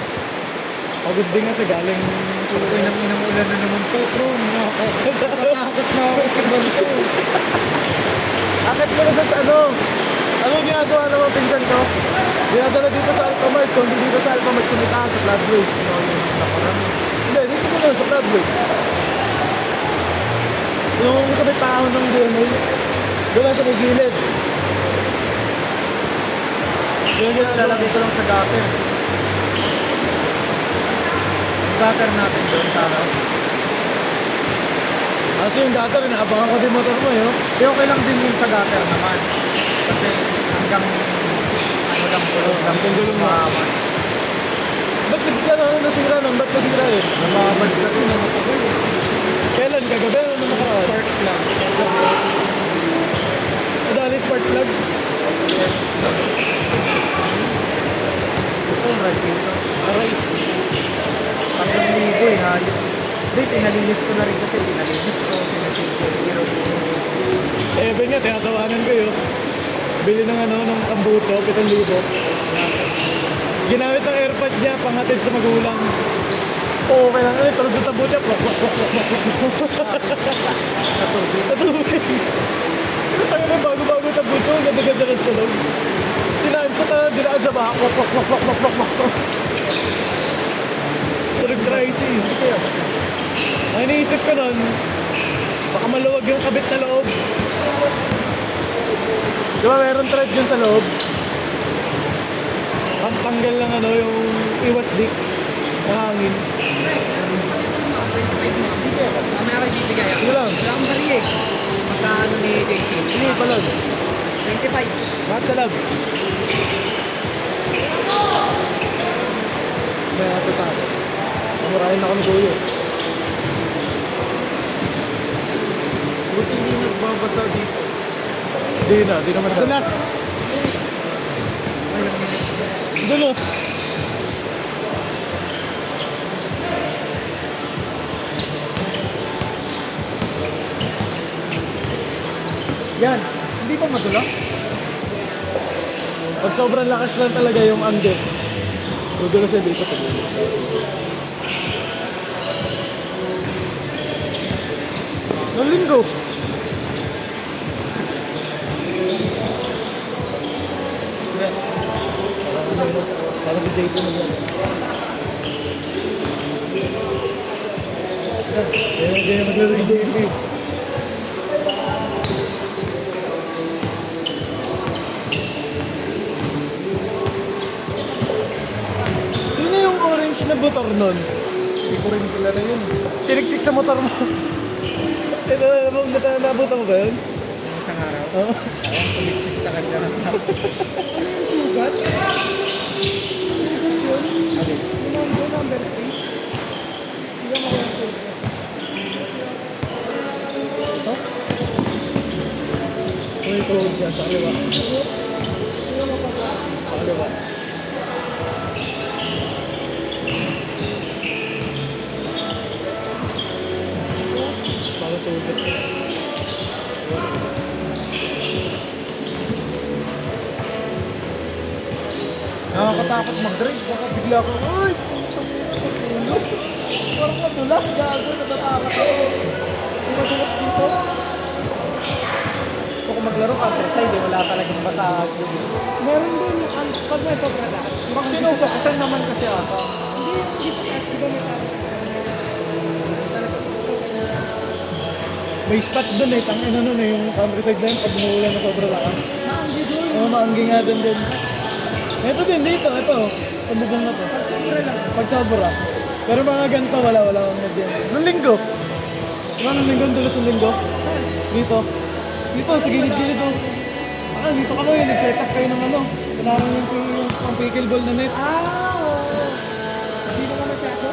Pagod din kasi galing tulog Uy, nang inang ulan na naman po, bro. Nakatakot na ako sa ganito. Akit ko na sa ano? Ano ginagawa ng mga pinsan ko? Dinadala dito sa Alphamart, kundi dito sa Alphamart sumita sa Floodway. Hindi, dito ko na sa Floodway. Yung sa may tahon ng DNA, doon lang sa may gilid. Yung Lalagay ko lang sa gutter. Yung gutter natin doon, sana. Kasi yung data rin, naabangan ko din motor mo yun. Di okay lang din yung sa gutter naman. Kasi hanggang ano lang po. Hanggang gulong mo. Ba't nagkano nasira nun? Ba't nasira yun? Namamad kasi na matagal. Kailan? Kagabi? Ano nakaraan? Spark lang. Madali spark plug. Ito, right dito. Aray. 3,000 eh, halit. Hindi, pinalinis ko na rin kasi pinalinis ko, pinachange ko yung hero. Eh, ben nga, tinatawanan ko yun. Bili ng ano, ng kambuto, 7,000. Ginamit ang airpod niya, panghatid sa magulang. Oo, kaya nga, tulog sa tambuto niya, plok, plok, plok, plok, plok, plok. Sa tubig. Sa tubig. Ang na, bago-bago tambuto, ganda-ganda ng tulog. Dinaan sa baka, plok, plok, plok, plok, plok, plok, plok, plok. Tulog Tracy. Ang iniisip ko nun, baka maluwag yung kabit sa loob. Di ba meron thread yun sa loob? Ang tanggal lang ano, yung iwas dik sa hangin. Mamaya kayo bibigay ako. Yun lang. Wala akong bali eh. Magkaano ni JC? Sige, palag. 25. Lahat sa lab. May ato sa akin. Kamurahin ako ni Kuya. Buti hindi nagbabasa dito. Di naman. Dulas! Dulo. Yan, hindi ba madulas? Pag sobrang lakas lang talaga yung anggit, dudulo siya dito sa dulo. Noong linggo, JP na dyan. Hindi na maglaro si JP. Sino yung orange na motor nun? Hindi ko rin kilala yun. Siniksik sa motor mo. Nabutan mo ba yun? Isang araw. Oo. Ang sumiksik sa kanya ng tao. Sugat? Number 3. Hindi ako yung Uy, ito siya sa kaliwa. Sa kaliwa. Para sugat. Nakakatakot mag-drive. Baka bigla ko, ay! Tulog. Parang madulas, gago. Natatakot ako. Hindi madulas dito. Gusto ko maglaro counter-side eh. Wala talagang basahag. Meron din, pag may sobra lahat. Pag tinugasan naman kasi ata. Hindi, hindi sa taas, di ba may taas? May spot dun eh. Tangin na nun eh. Yung countryside na yun pag umuulan na sobrang lakas. Maanggi doon. Oo, maanggi nga din. Ito din dito. Ito. Pambubong na to. Pag sobra lang. Pag sobra. Pero mga ganito, wala akong nagyan. Nung linggo. Diba nung linggo, dulas ng linggo? Dito. Dito, sa gilid-gilid oh. Dito ka mo nag-set up kayo ng ano. Kailangan yung pang pickleball na net. Oo. Hindi naman masyado.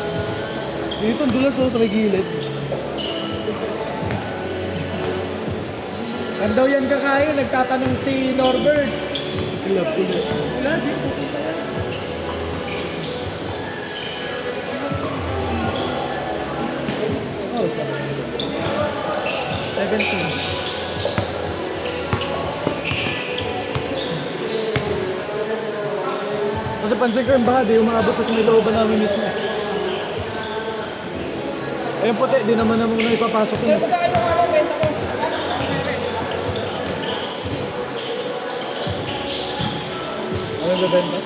Dito, ang dulas oh, sa may gilid. Saan daw yan kakain? Nagtatanong si Norbert. Sa club ko na. Wala, di pupunta yan. Oh, sa 17. Kasi pansin ko yung baha, di umabot sa may looban namin mismo. Ayun puti, di naman na ipapasok yun. Sa akin yung ano, benta ko. Ano yung bebenta?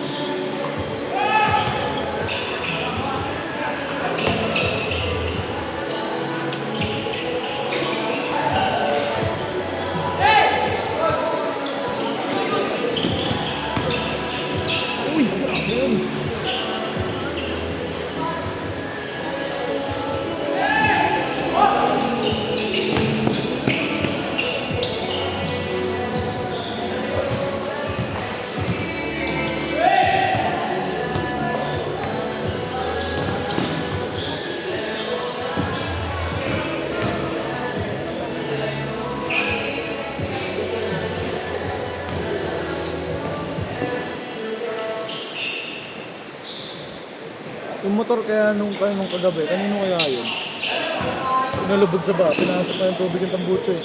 Uy, grabe yun. Yung motor kaya nung kagabi, kanino kaya yun? Pinalubog sa ba? Pinasok na yung tubig yung tambucho eh.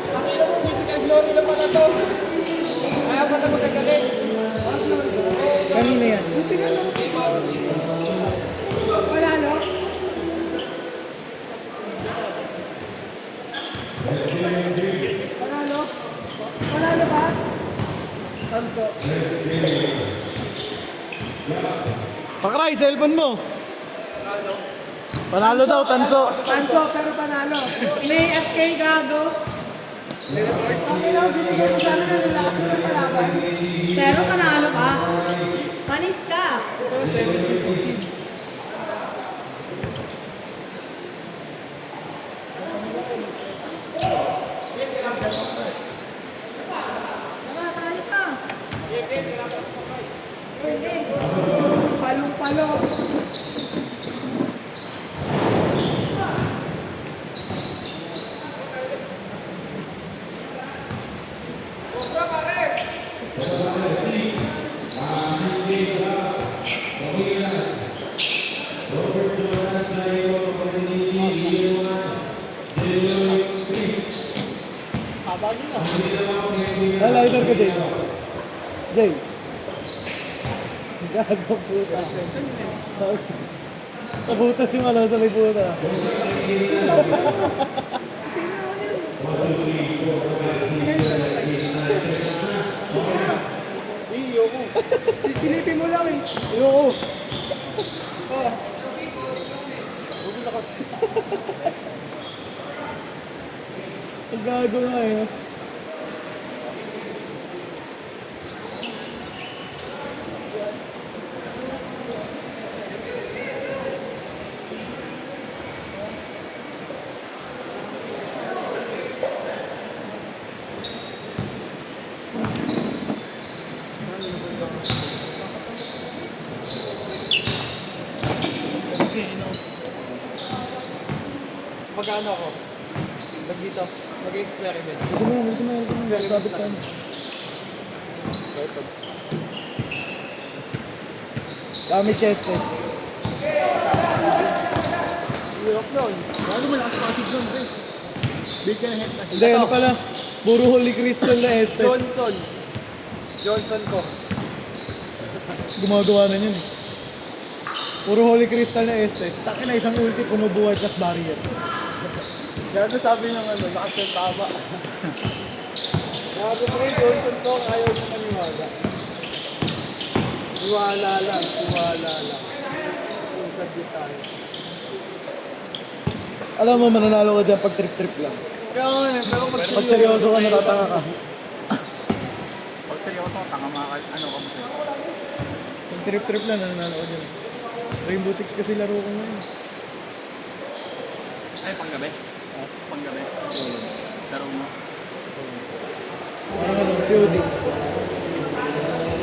Pakita mo, physical glory na pala to. Kaya pala magagaling. Kanina yan. Wala, no? Panalo? Panalo ba? Tanso. Pakray, cellphone mo! Panalo daw, tanso. Tanso, pero panalo. May FK gago. Pakita mo, binigay mo sana na nalakas mo ng palaban. Pero panalo ka. Panis ka. Ito, 70-15. Nakatalo ka. Palong-palo. Ah, lighter ka, Jay. Jay. Gago puta. Tabutas yung ano sa may puta. Sisilipin mo lang eh. Ayoko. Ang gago nga eh. Magkano ako? Pag dito, mag-experiment. Gusto mo yan. Sabit saan? Kami chest test. Hirap nun. Bago mo lakas pasig nun, pre. Base na head na. Hindi, ano pala? Puro Holy Crystal na Estes. Johnson ko. Gumagawa na yun eh. Puro Holy Crystal na Estes. Takin na isang ulti, pumubuhay plus barrier. Gano sabi ng ano, lakas ng tama. Gago pre, Johnson ko, ayaw mo maniwala. Tiwala lang. Kung sabi tayo. Alam mo, mananalo ka dyan pag trip-trip lang. Kaya nga eh, pero Pag seryoso ka, natatanga ka. Pag seryoso, tanga mga ano ka mo. Pag trip-trip lang, nananalo ka dyan. Rainbow Six kasi laro ko ngayon. Ay, panggabi? Panggabi? Laro mo? Parang ano, COD.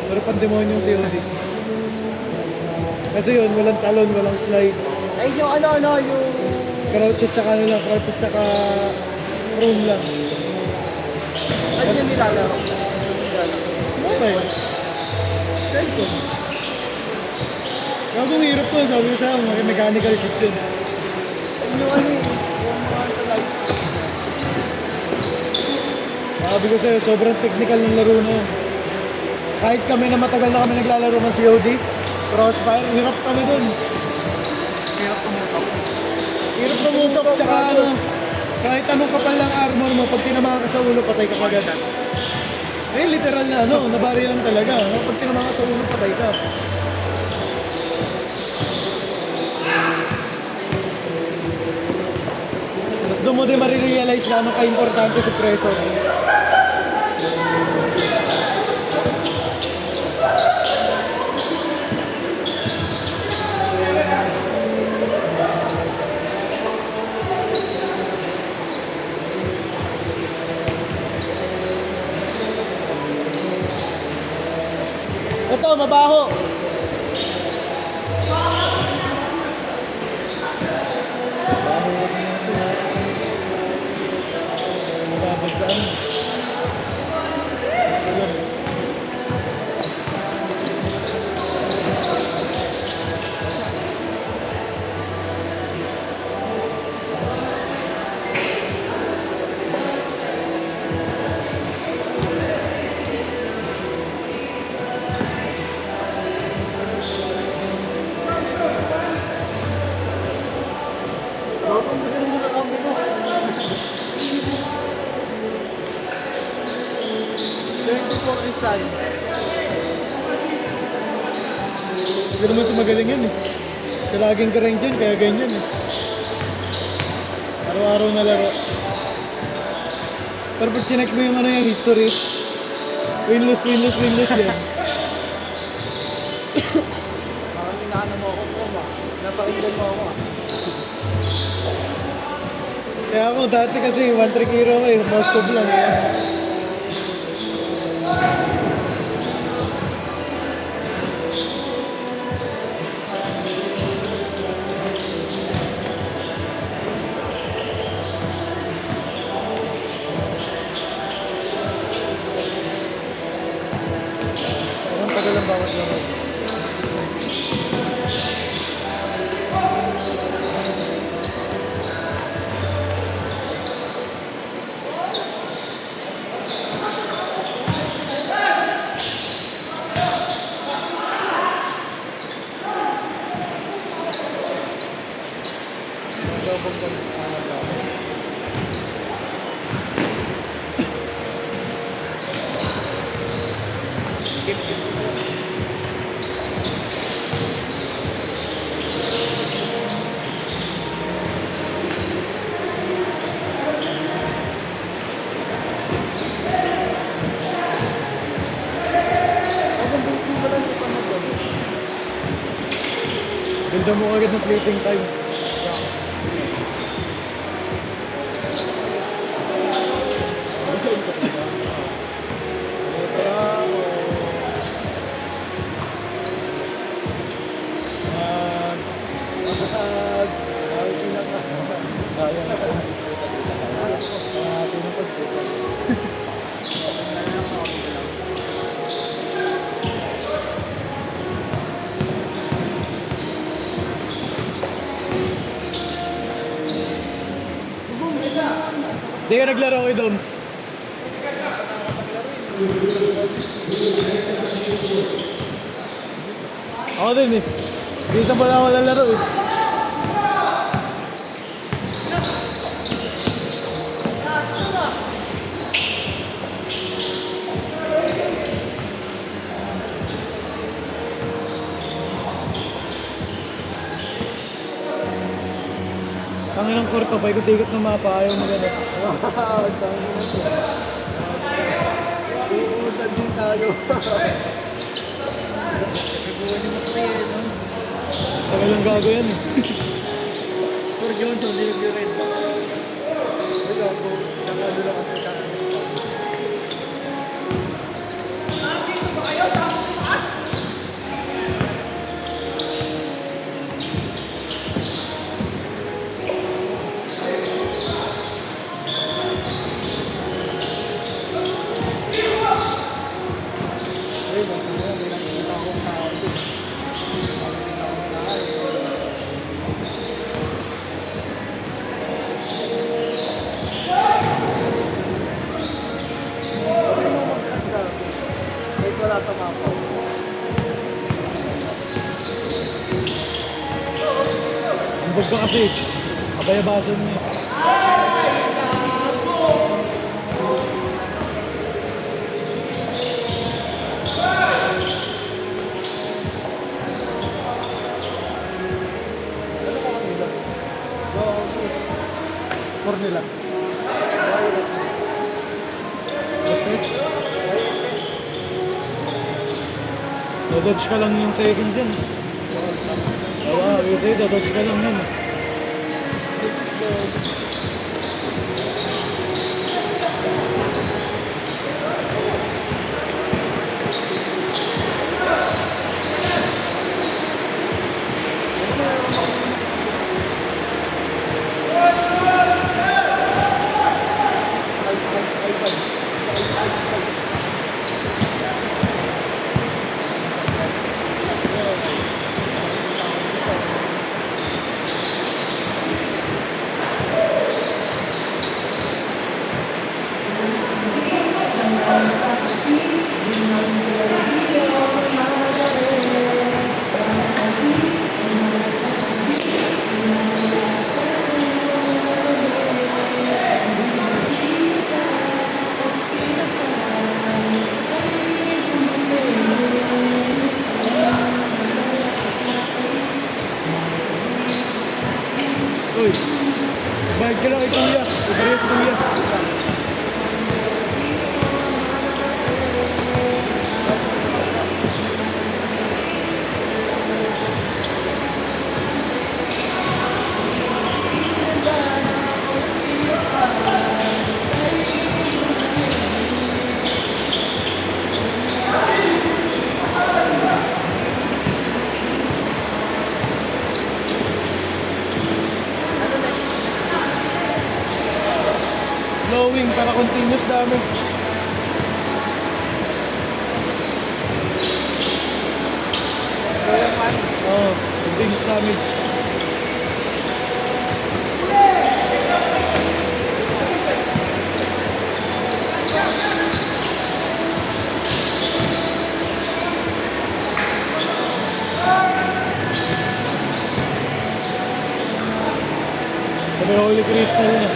Pero pandemonyo yung COD. Kasi yun, walang talon, walang slide. Ay, yung yung... Crouch at saka ano lang, crouch at saka room lang. Ano yung nilalaro? Mobile. Cellphone. Gagong hirap to, sabi ko sa'yo, mechanical shit yun. Yung ano yung mga sa live. Sabi ko sa'yo, sobrang technical ng laro na yun. Kahit kami na matagal na kami naglalaro ng COD, Crossfire, hirap kami dun. Hirap tumutok. Hirap tumutok, tsaka ano, kahit anong kapal lang armor mo, pag tinamaan ka sa ulo, patay ka agad. Eh, literal na ano, nabari lang talaga. No? Pag tinamaan ka sa ulo, patay ka. Mas doon mo din marirealize na ano ka-importante si Presor. Ito, mabaho. Mabaho kasi ito. Mababag sa ano. Alam. Style. Hindi naman siya magaling yan eh. Siya laging ka dyan, kaya ganyan eh. Araw-araw na laro. Pero pag chinek mo yung ano yung history, win-lose yan. Parang inaano mo ako po ba? Napakinggan mo ako. Kaya ako dati kasi one trick hero ko eh, Moscow lang eh. Ang tagal ang bawat laro. Ganda mo agad ng plating time. Hindi ka naglaro kayo doon. Ako din eh. Hindi isa pala ako lalaro eh. Ang ilang korto, paikot-ikot ng mapa, ayaw mo gano'n. Uusad din tayo. Tagal lang gago yan eh. For Johnson, hindi nag-red ba? Kahit wala sa mapa. Ang bag ka kasi, kabayabasan mo eh. Score nila. Bastos? Dododge ka lang yung second dyan. Oo, kasi dododge ka lang yun. Uy, bayad ka lang kay Kuya. Ibarya si Kuya. Flowing para continuous dami. Oo, continuous dami. Sabi Holy Crystal na.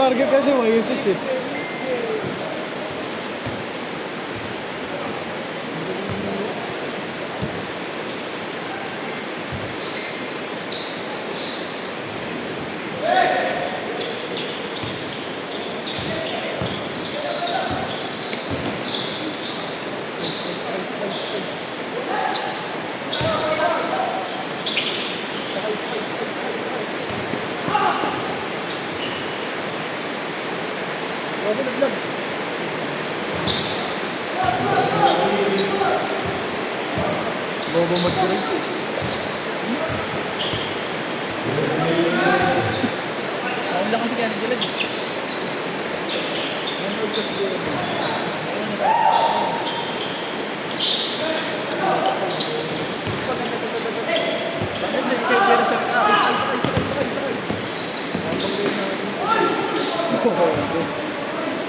target kasi YSS eh. Bobo mo rin. Ako lang kasi kaya nagdilag.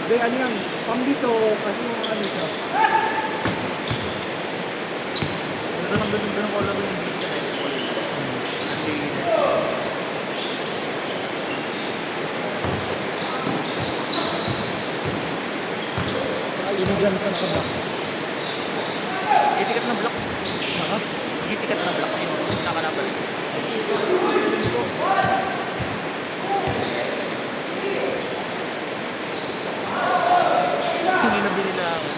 Hindi, ano yan? Pambiso kasi yung ano siya. Ganun ko lang yung video na yun. Inigyan sa nakabak. Itikat na block. Itikat na block. Nakalabal. Hindi na binila ako.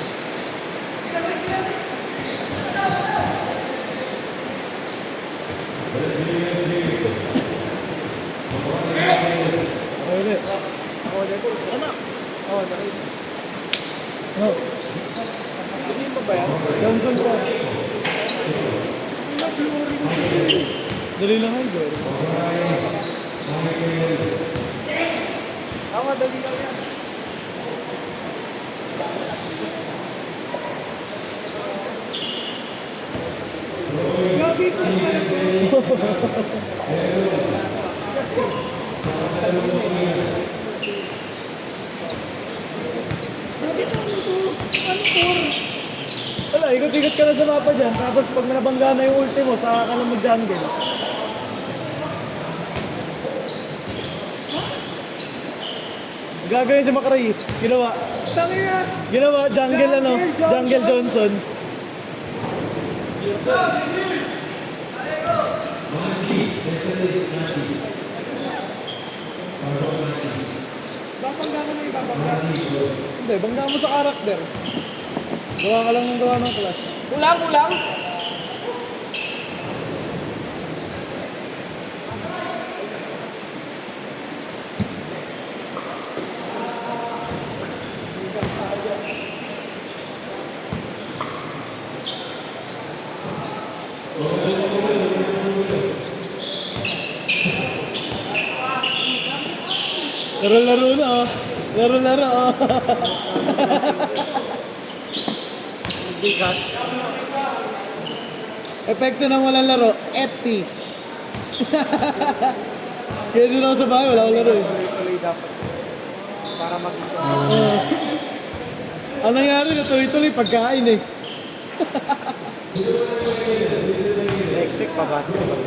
Ulit. Ano? Oo, nakita. No. Hindi mo ba yan? Johnson ko. Dali lang ay Jory. Tama, dali lang yan. Wala, ikot-ikot ka na sa mapa dyan. Tapos pag nabangga na yung ulti mo, saka ka lang mag-jungle. Gagawin si Macray. Ginawa. Ginawa, jungle ano? Jungle Johnson. Babangga mo na yung babangga. Hindi, bangga mo sa karakter. Gawa ka lang ng gawa ng class. Kulang, kulang. Laro-laro na oh. Laro-laro oh. Bigat. Epekto ng walang laro, FT. Kaya din ako sa bahay, wala akong laro eh. Tuloy dapat. Para makita. Ang nangyari na tuloy-tuloy pagkain eh. Next week, babasketball.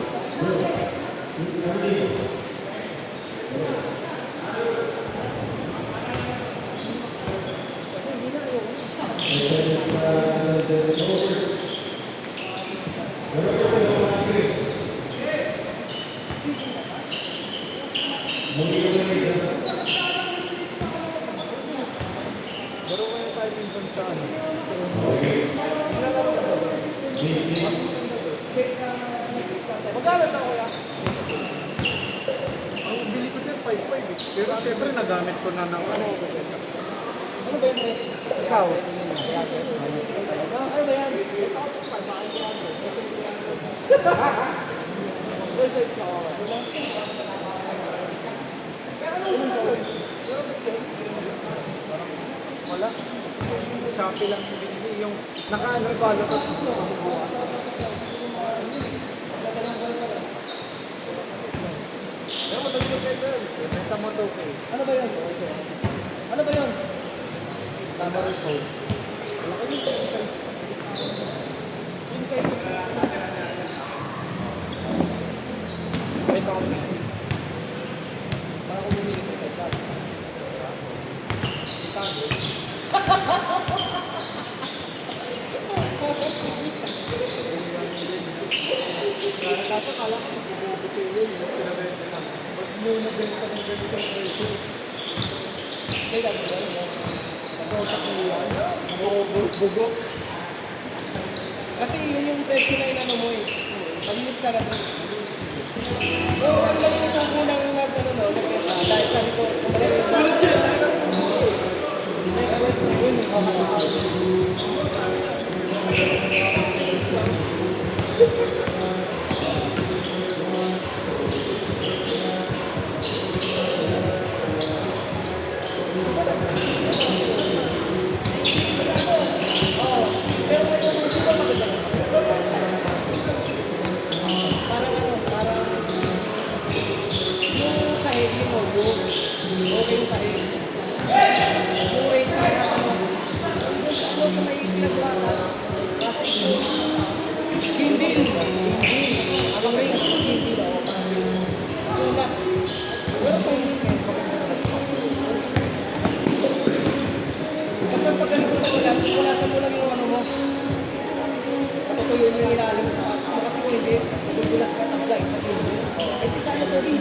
Ang bili ko din 5-5 eh. Pero syempre nagamit ko na ng ano. Ano ba yun? Ikaw? Ano ba yan? Wala. Shopee lang binili. Yung naka-ano ba? Benta mo 2K. Ano ba yun? Ano ba yun? Tama rin po. Wala kayo yung size. Yung size. Benta ko. Para ko bumili ko. Kaso kala ko magbububo sila yun. Pinabenta lang. Ba't muna benta ng ganitong presyo? Kaya gano'n mo. Nag-usap mo yan. Bugok. Kasi yun yung presyo na inano mo eh. Malinis ka na rin. Oo, ang galing ito unang nag-ano no, nag-benta. Dahil sabi ko, kumalit sa... Parang ano, parang yung sahig yung logo. Okay yung sahig. Yung rate na ano, yung sa may pinaglata. Kasi hindi. Ang rate hindi daw. Una. Pero pa yun eh. Kapag pag ganito na wala sa mo lang yung ano mo. Patutuyo yung ilalim mo. Kasi kung hindi, magugulas ka ng flight. Eh, di sana po rin.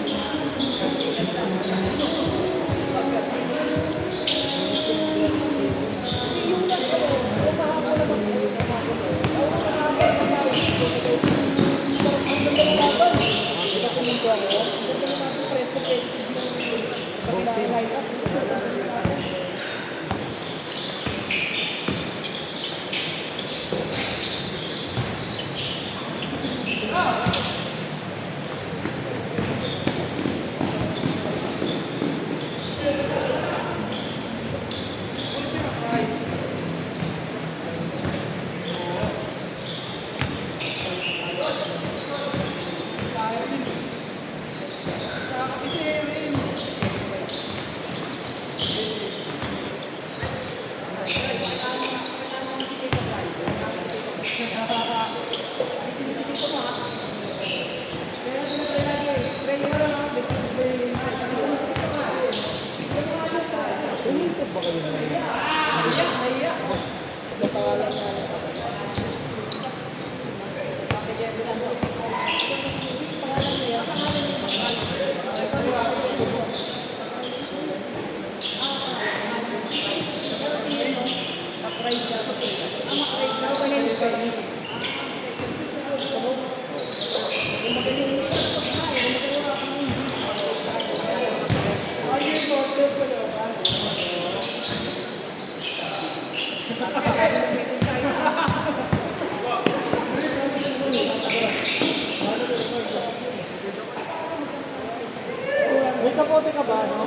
May kapote ka ba, no?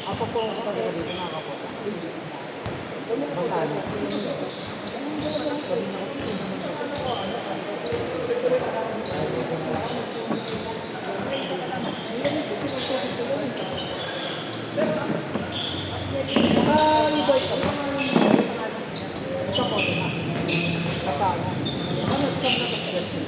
Ako po ako talaga dito nakakapote. Masali. Naka-reboy ka ba? Kapote na. Kasama. Ano, scam na kasi.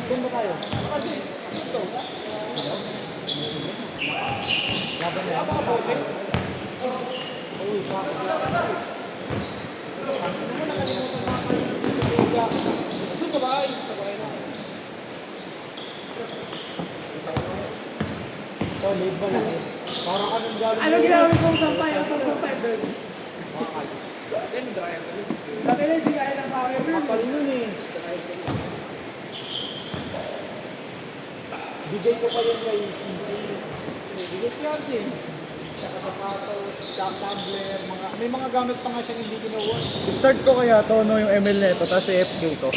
Doon ba tayo? Laban na yan. Uy, Doon sa bahay. Sa bahay na. ito, live ba lang? Parang anong galing? Ano ginamit kong sampay? Ang pagsampay, bird. Dati na hindi kaya ng power, bird. Kapal nun eh. Bigay ko pa yun kay CC. Bigay ko yan din. Saka sapatos, tumbler, may mga gamit pa nga siyang hindi ginawa. Start ko kaya to, no, yung ML neto, tapos AFK ko.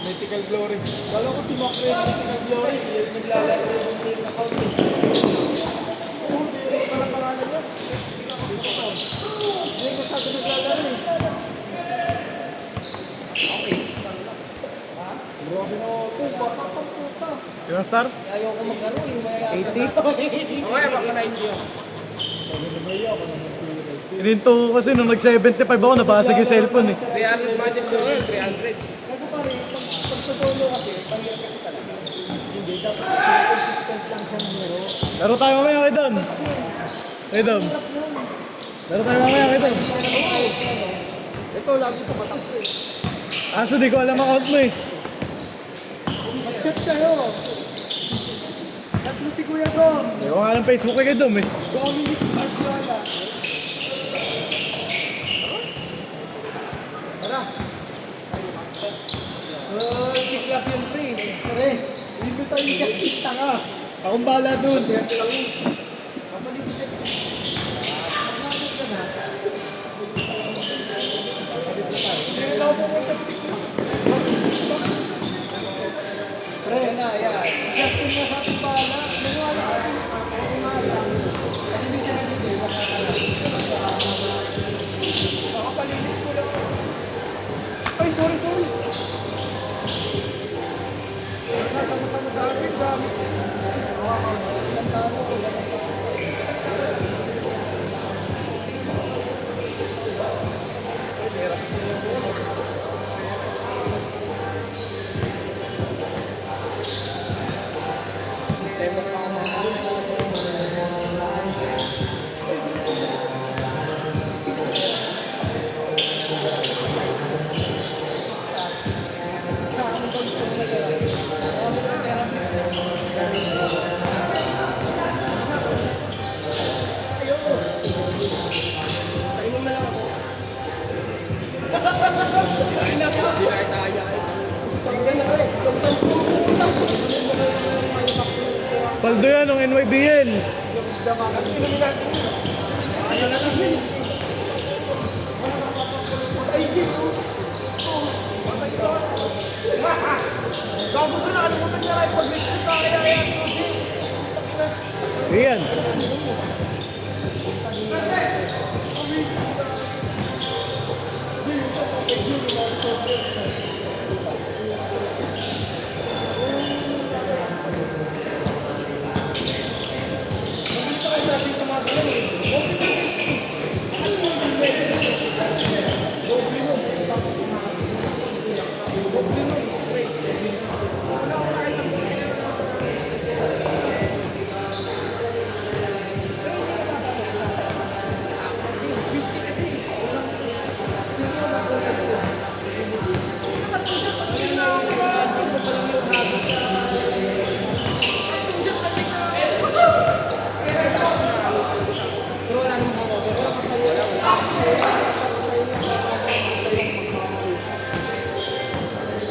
Mythical Glory. Kala ko si Mac Ray, Mythical Glory. Yung naglalaro yung team account. Hindi pala pangalan yun. Hindi masyado naglalaro eh. Okay. Grabe na ako. Baka pang puta. Ilang star? Ayoko maglaro yung mga 80? Okay, baka 90 ako. Hininto ko kasi nung nag-75 ako, nabasag yung cellphone eh. 300 matches ko rin, 300. Kasi pare, pag sa solo kasi, pahirap kasi talaga. Hindi, dapat consistent lang siyang hero. Laro tayo mamaya kay Dom. Kay Dom. Laro tayo mamaya kay Dom. Ito, lagi ito matakbo eh. Aso, di ko alam ang count mo eh. Chat kayo! Chat mo si Kuya Dom! Hindi ko nga alam Facebook kay Dom eh. Dominic Arjuala! Tara! Si Club yung pre! Pare! Hindi ko tayo ikakita ka! Akong bahala dun. Pre, na, yan. Justin na sa ating bahala. Nagawa ka rin. Ako nga lang. At hindi siya nagigil. Nakapalinis ko lang. Ay, sorry. Nasasama sa akin, dami. Ilang tao ko. Paldo yan ng NYBL. Gago ko na, nakalimutan niya kayo pag-list ko kaya yan. Iyan.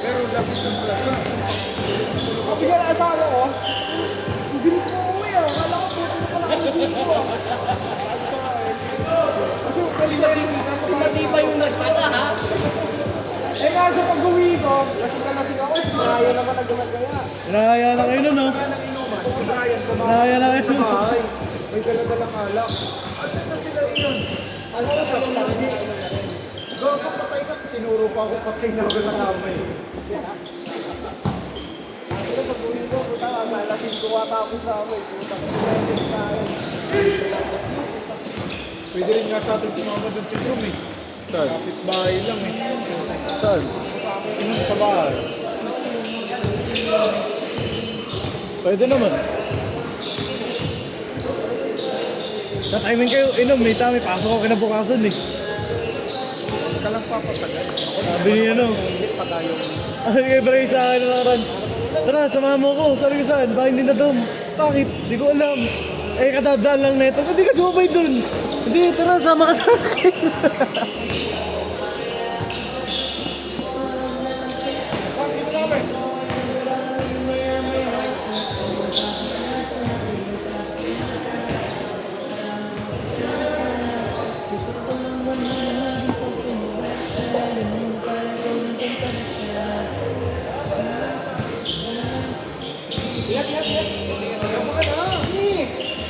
Pero lasing ng talaga. Bigyan na asawa ko. Ang bilis mo umuwi ah. Kala ko puto na pala kasi ko. Kasi matiba yung nagpata ha. Eh nga sa pag-uwi ko, lasing ako. Ayaw naman ang gumagaya. Nahaya na kayo nun, no? Si Brian, Nahaya na kayo sa nun. bahay. May dala-dalang alak. Asan na sila iyon? Ano ka sa sabi? Gago, patay ka. Tinuro pa ako, patay na ako sa kamay. Pero pag-uwi ko, puta ka, lasing ko ata ako sa amin. Puta ko, sa akin. Pwede rin nga sa atin sumama dun si Drum eh. Saan? Kapit bahay lang eh. Saan? Inom sa bahay. Pwede naman. Sa timing kayo, inom, may tami, pasok ako kinabukasan eh. Ka lang papatagal. Sabi niya, ano? Ano kay Bray sa akin ng run? Tara, samahan mo ko. Sabi ko saan? Bakit hindi na doon? Bakit? Di ko alam. Eh, kadadaan lang neto. Hindi ka sumabay doon. Hindi, tara, sama ka sa akin.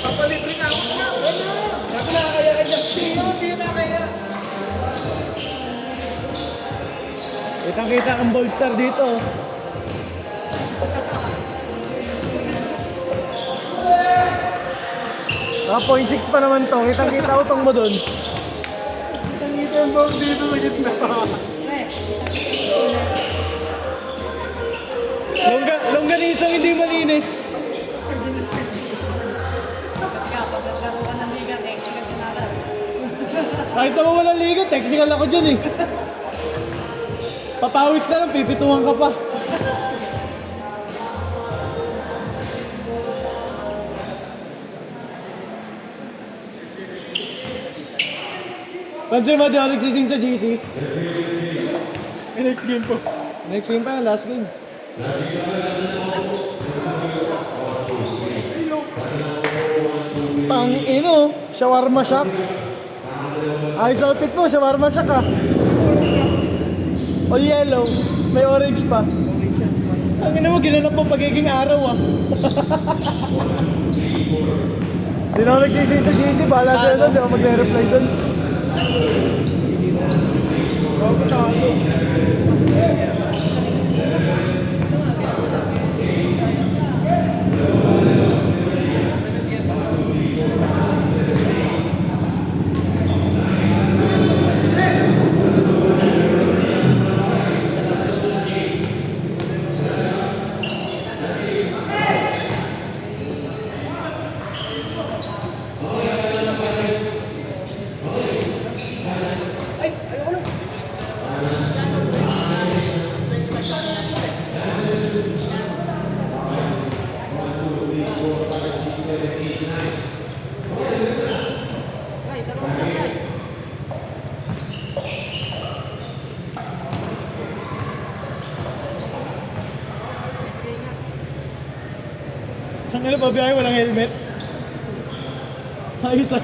Papalibre na ako na. Ano? Ako na kaya kay Justin. Hindi na kaya. Kitang-kita ang bold star dito. Ah, 0.6 pa naman to. Kitang-kita utong mo dun. Kita yung bawang dito sa gitna. Longganisang hindi malinis. Kahit naman walang liga, technical ako dyan eh. Papawis na lang, pipituhan ka pa. Pansin mo, di ako nagsising sa GC. Next game po. Next game pa, last game. Tang-ino, shawarma shop. Ayos outfit mo, shawarma shop ka. All yellow, may orange pa. Ang ina mo, ginanap mo pagiging araw ah. Di na ako nagsising sa GC, bahala sa'yo doon, di ako magre-reply doon. Bago tayo. Ang ina, pabiyahe, walang helmet. Ayos ah.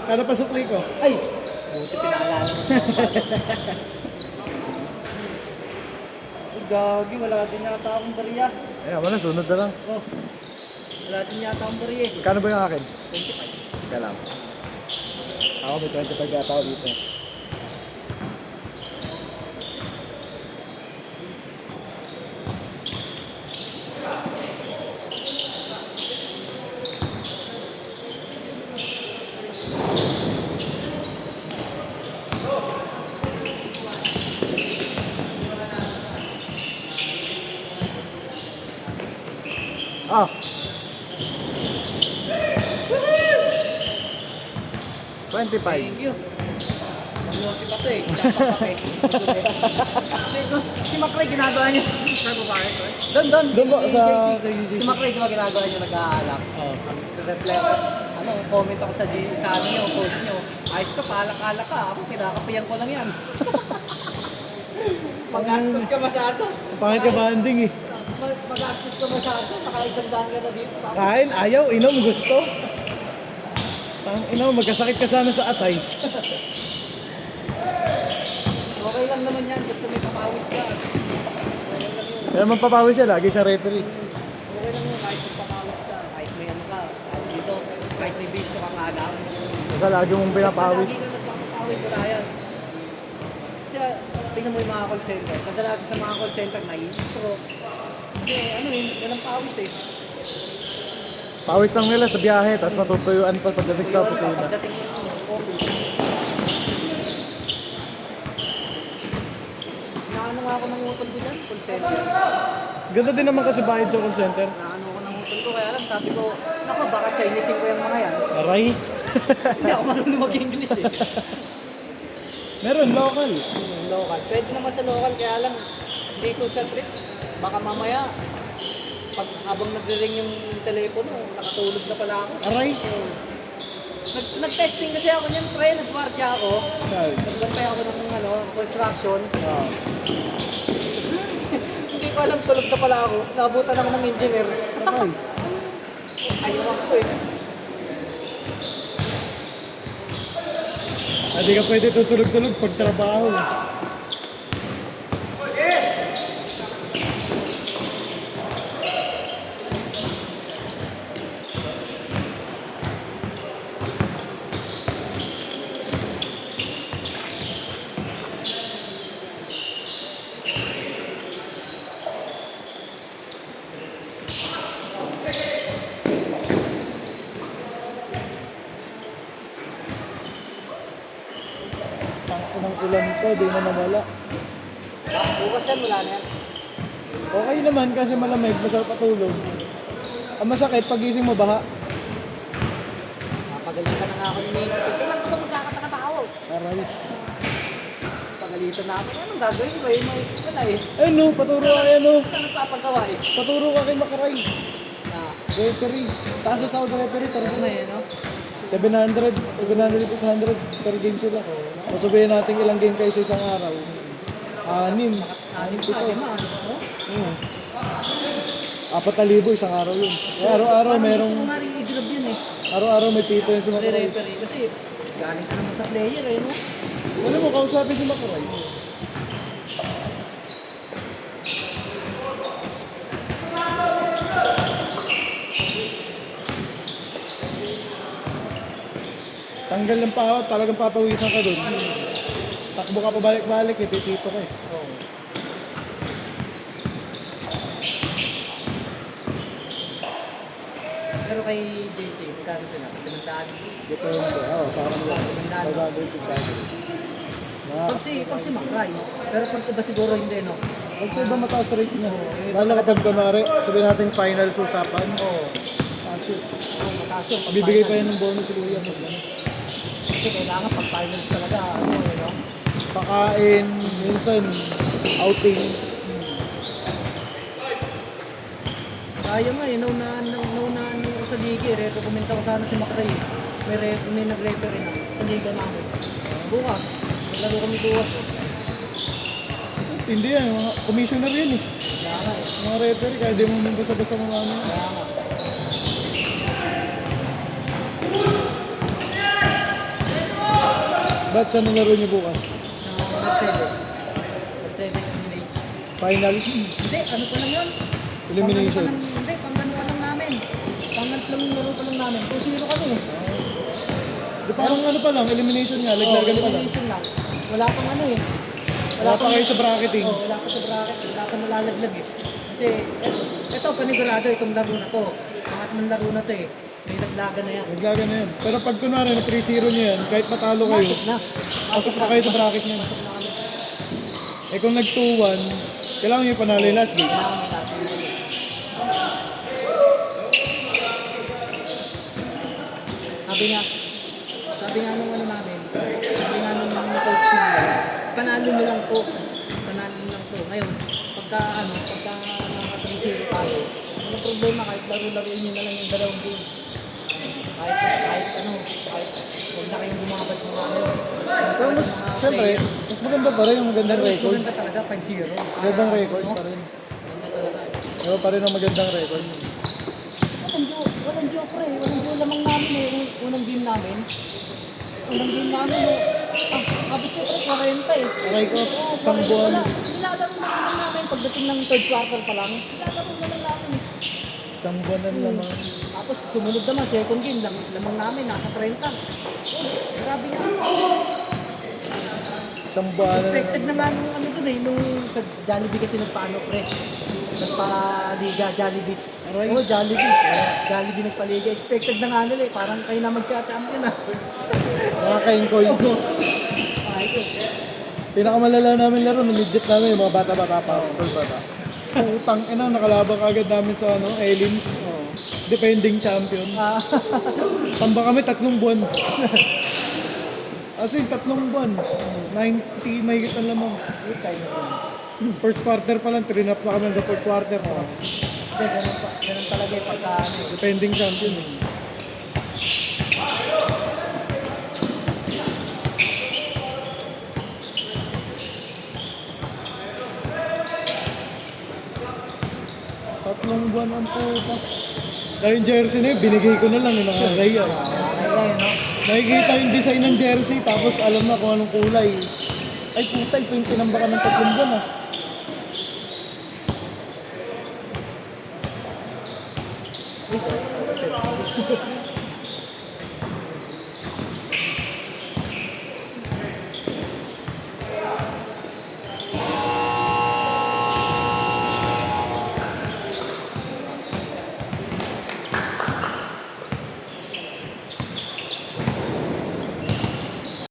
Kano pa sukli ko? Ay! Buti pinaalala mo. Ay, gagi, wala din yata akong bariya. Ayan, wala, sunod na lang. Oh. Wala din yata akong bariya. Kano ba yung akin? 25. Kaya lang. Ako may 25 yata ako dito. Ah. 25. Thank you. Magyosi pa to eh. Tsaka pa eh. Si Macray ginagawa niya. Sa babae ko eh. Doon. Doon po, sa JC. kay Si JC. Macray di ba ginagawa niya nag-aalak? Oh. Reflect. Ano, comment ako sa ano niyo, post niyo. Ayos ka, paalak-alak ka. Ako, kinakapiyan ko lang yan. Magastos ka masyado. Pangit ka banding eh. Magastos ka masyado. Naka-100 ka na dito. Kain, ayaw, inom, gusto. Inom, magkasakit ka sana sa atay. Okay lang naman yan. Basta may papawis ka. Okay lang yun. Kaya magpapawis siya, lagi siya referee. Okay lang yun. Kahit magpapawis ka. Kahit may ano ka. Kahit dito. Kahit may bisyo kang alam. Basta lagi mong pinapawis. Basta lagi ka nagpapawis. Wala yan. Kasi tingnan mo yung mga call center. Kadalasan sa mga call center nai-stroke. Kasi ano yun. Walang pawis eh. Pawis lang nila sa biyahe, tapos matutuyuan pa pagdating sa opisina. Pagdating ng office. Naano nga ako ng utol ko dyan, call center. Ganda din naman kasi bayad sa call center. Naano ko ng utol ko, kaya lang sabi ko, naku baka Chinesein ko yung mga yan. Aray. Hindi ako marunong mag-English eh. Meron, local. Local. Pwede naman sa local, kaya lang dito sa trip, baka mamaya, pag habang nagre-ring yung telepono, nakatulog na pala ako. Aray. Nag-testing kasi ako niyan, pre, nag-guardia ako. Nagbantay ako ng ano, construction. Ah. Hindi ko alam, tulog na pala ako. Nabutan ako ng engineer. Aray. Ayaw ako eh. Hindi ka pwede tutulog-tulog pag trabaho. Tangko ng ulan ko, di na nawala. Bukas yan, wala na yan. Okay naman kasi malamig, masarap patulog. Ang masakit, pagising mo baha. Napagalitan na nga ako ni Macy's. Kailan ko ba magkakatakatawa? Aray. Pagalitan na ako. Anong gagawin ko eh? Wala eh. Ayun no, paturo ka yan no. Ano nagpapagawa eh? Paturo ka kay Makaray. Na, Referee. Taas sa Saudi referee, tara ano na eh, no? 700, 800 per game sila. O sabihin natin ilang game kayo sa isang araw. 6. Anim 6, pa, 7. lima. No? 4,000 isang araw yun. Kaya araw-araw merong, Gusto ko nga rin i-drop yun eh. araw-araw may pito yun si Makaray. Referee kasi galing ka naman sa player eh, no? Wala mo, kausapin si Makaray. Tanggal ng pawat, talagang papawisan ka dun. Takbo ka pabalik-balik, titito ka eh. Pero kay JC, magkano sila? Pinagdaan. Depende, parang Pinagdaan. 500, 600. Pag si Macray. Pero pag iba siguro hindi, no? Pag sa iba mataas rate niya. Lalo kapag kunwari, sabihin natin final sa usapan. Oo. Kasi, Mataas yun. bibigay pa yan ng bonus si Kuya. Kasi kailangan pag finals talaga, ano eh, no? Pakain, minsan, outing. Sayang nga eh, naunahan ako sa liga eh. Rekomenda ko sana si Macray. May nag-referee na sa liga namin. Bukas. Naglaro kami bukas eh. Hindi yan, mga commissioner yan eh. Kaya nga eh. Mga referee, kaya di mo nang basa-basa mga ano. Kaya nga. Ba't saan ang laro niyo bukas? Mercedes. Mercedes hindi. Finals? Hindi, ano pa lang yun? Elimination? Hindi, pang-ano pa lang namin. Pang-ano laro pa lang namin. Kung sino kami. Di parang ano pa lang, elimination nga, laglagan pa lang. Elimination lang. Wala pang ano eh. Wala pa kayo sa bracketing. Wala pa sa bracket. Wala pa nalalaglag eh. Kasi ito panigurado itong laro na to. Pangatlong laro na to eh. May laglagan na yan. Laglagan na yan. Pero pag kunwari na 3-0 niyo yan, kahit matalo kayo, Masok na. pasok na kayo sa bracket niyan. Eh kung nag 2-1, kailangan niyo panalo yung last game. Sabi nga nung ano namin, sabi nga nung mga coach nila, panalo nyo lang to. Panalo nyo lang to. Ngayon, pagka naka 3-0 tayo, ano problema kahit laro-laruin nyo na lang yung dalawang game. Kahit huwag na kayong bumabad ng ano. Pero mas, syempre, mas maganda pa rin yung magandang record. Maganda talaga, 5-0. Magandang record pa rin. Maganda talaga. Diba pa rin ang magandang record. Walang joke pre. Walang joke lamang namin eh. Unang game namin. Abot siya pre, 40 eh. Aray ko, Oo, isang 40. buwan. Nilalaro na lang namin pagdating ng third quarter pa lang. Nilalaro na lang namin eh. Isang buwan na naman. Tapos sumunod naman, second game, lamang namin, nasa 30. Grabe nga. Isang buwan na Expected naman. na nga nung ano dun eh, nung sa Jollibee kasi nagpaano pre. Nagpa-liga, Jollibee. Oo, Jollibee. Jollibee nagpa-liga. Expected na nga nila eh, parang kayo na magka-champion ah. Mga kainkoy. Ay, Pinakamalala namin laro, legit namin yung mga bata-bata pa. Tol bata. Utang ina, nakalabang agad namin sa ano, Elins. Defending champion. Tamba kami 3 buwan. As in, 3 buwan. 90 may gitan lamang. First quarter pa lang, 3 pa kami hanggang fourth quarter. Hindi, ganun talaga yung pagka ano eh. Defending champion. Tatlong buwan ang puta. Kaya yung jersey na yun, binigay ko na lang yung mga Raya. Ay, no? Nakikita yung design ng jersey, tapos alam na kung anong kulay. Ay puta, ito yung tinambakan ng 3 buwan ah.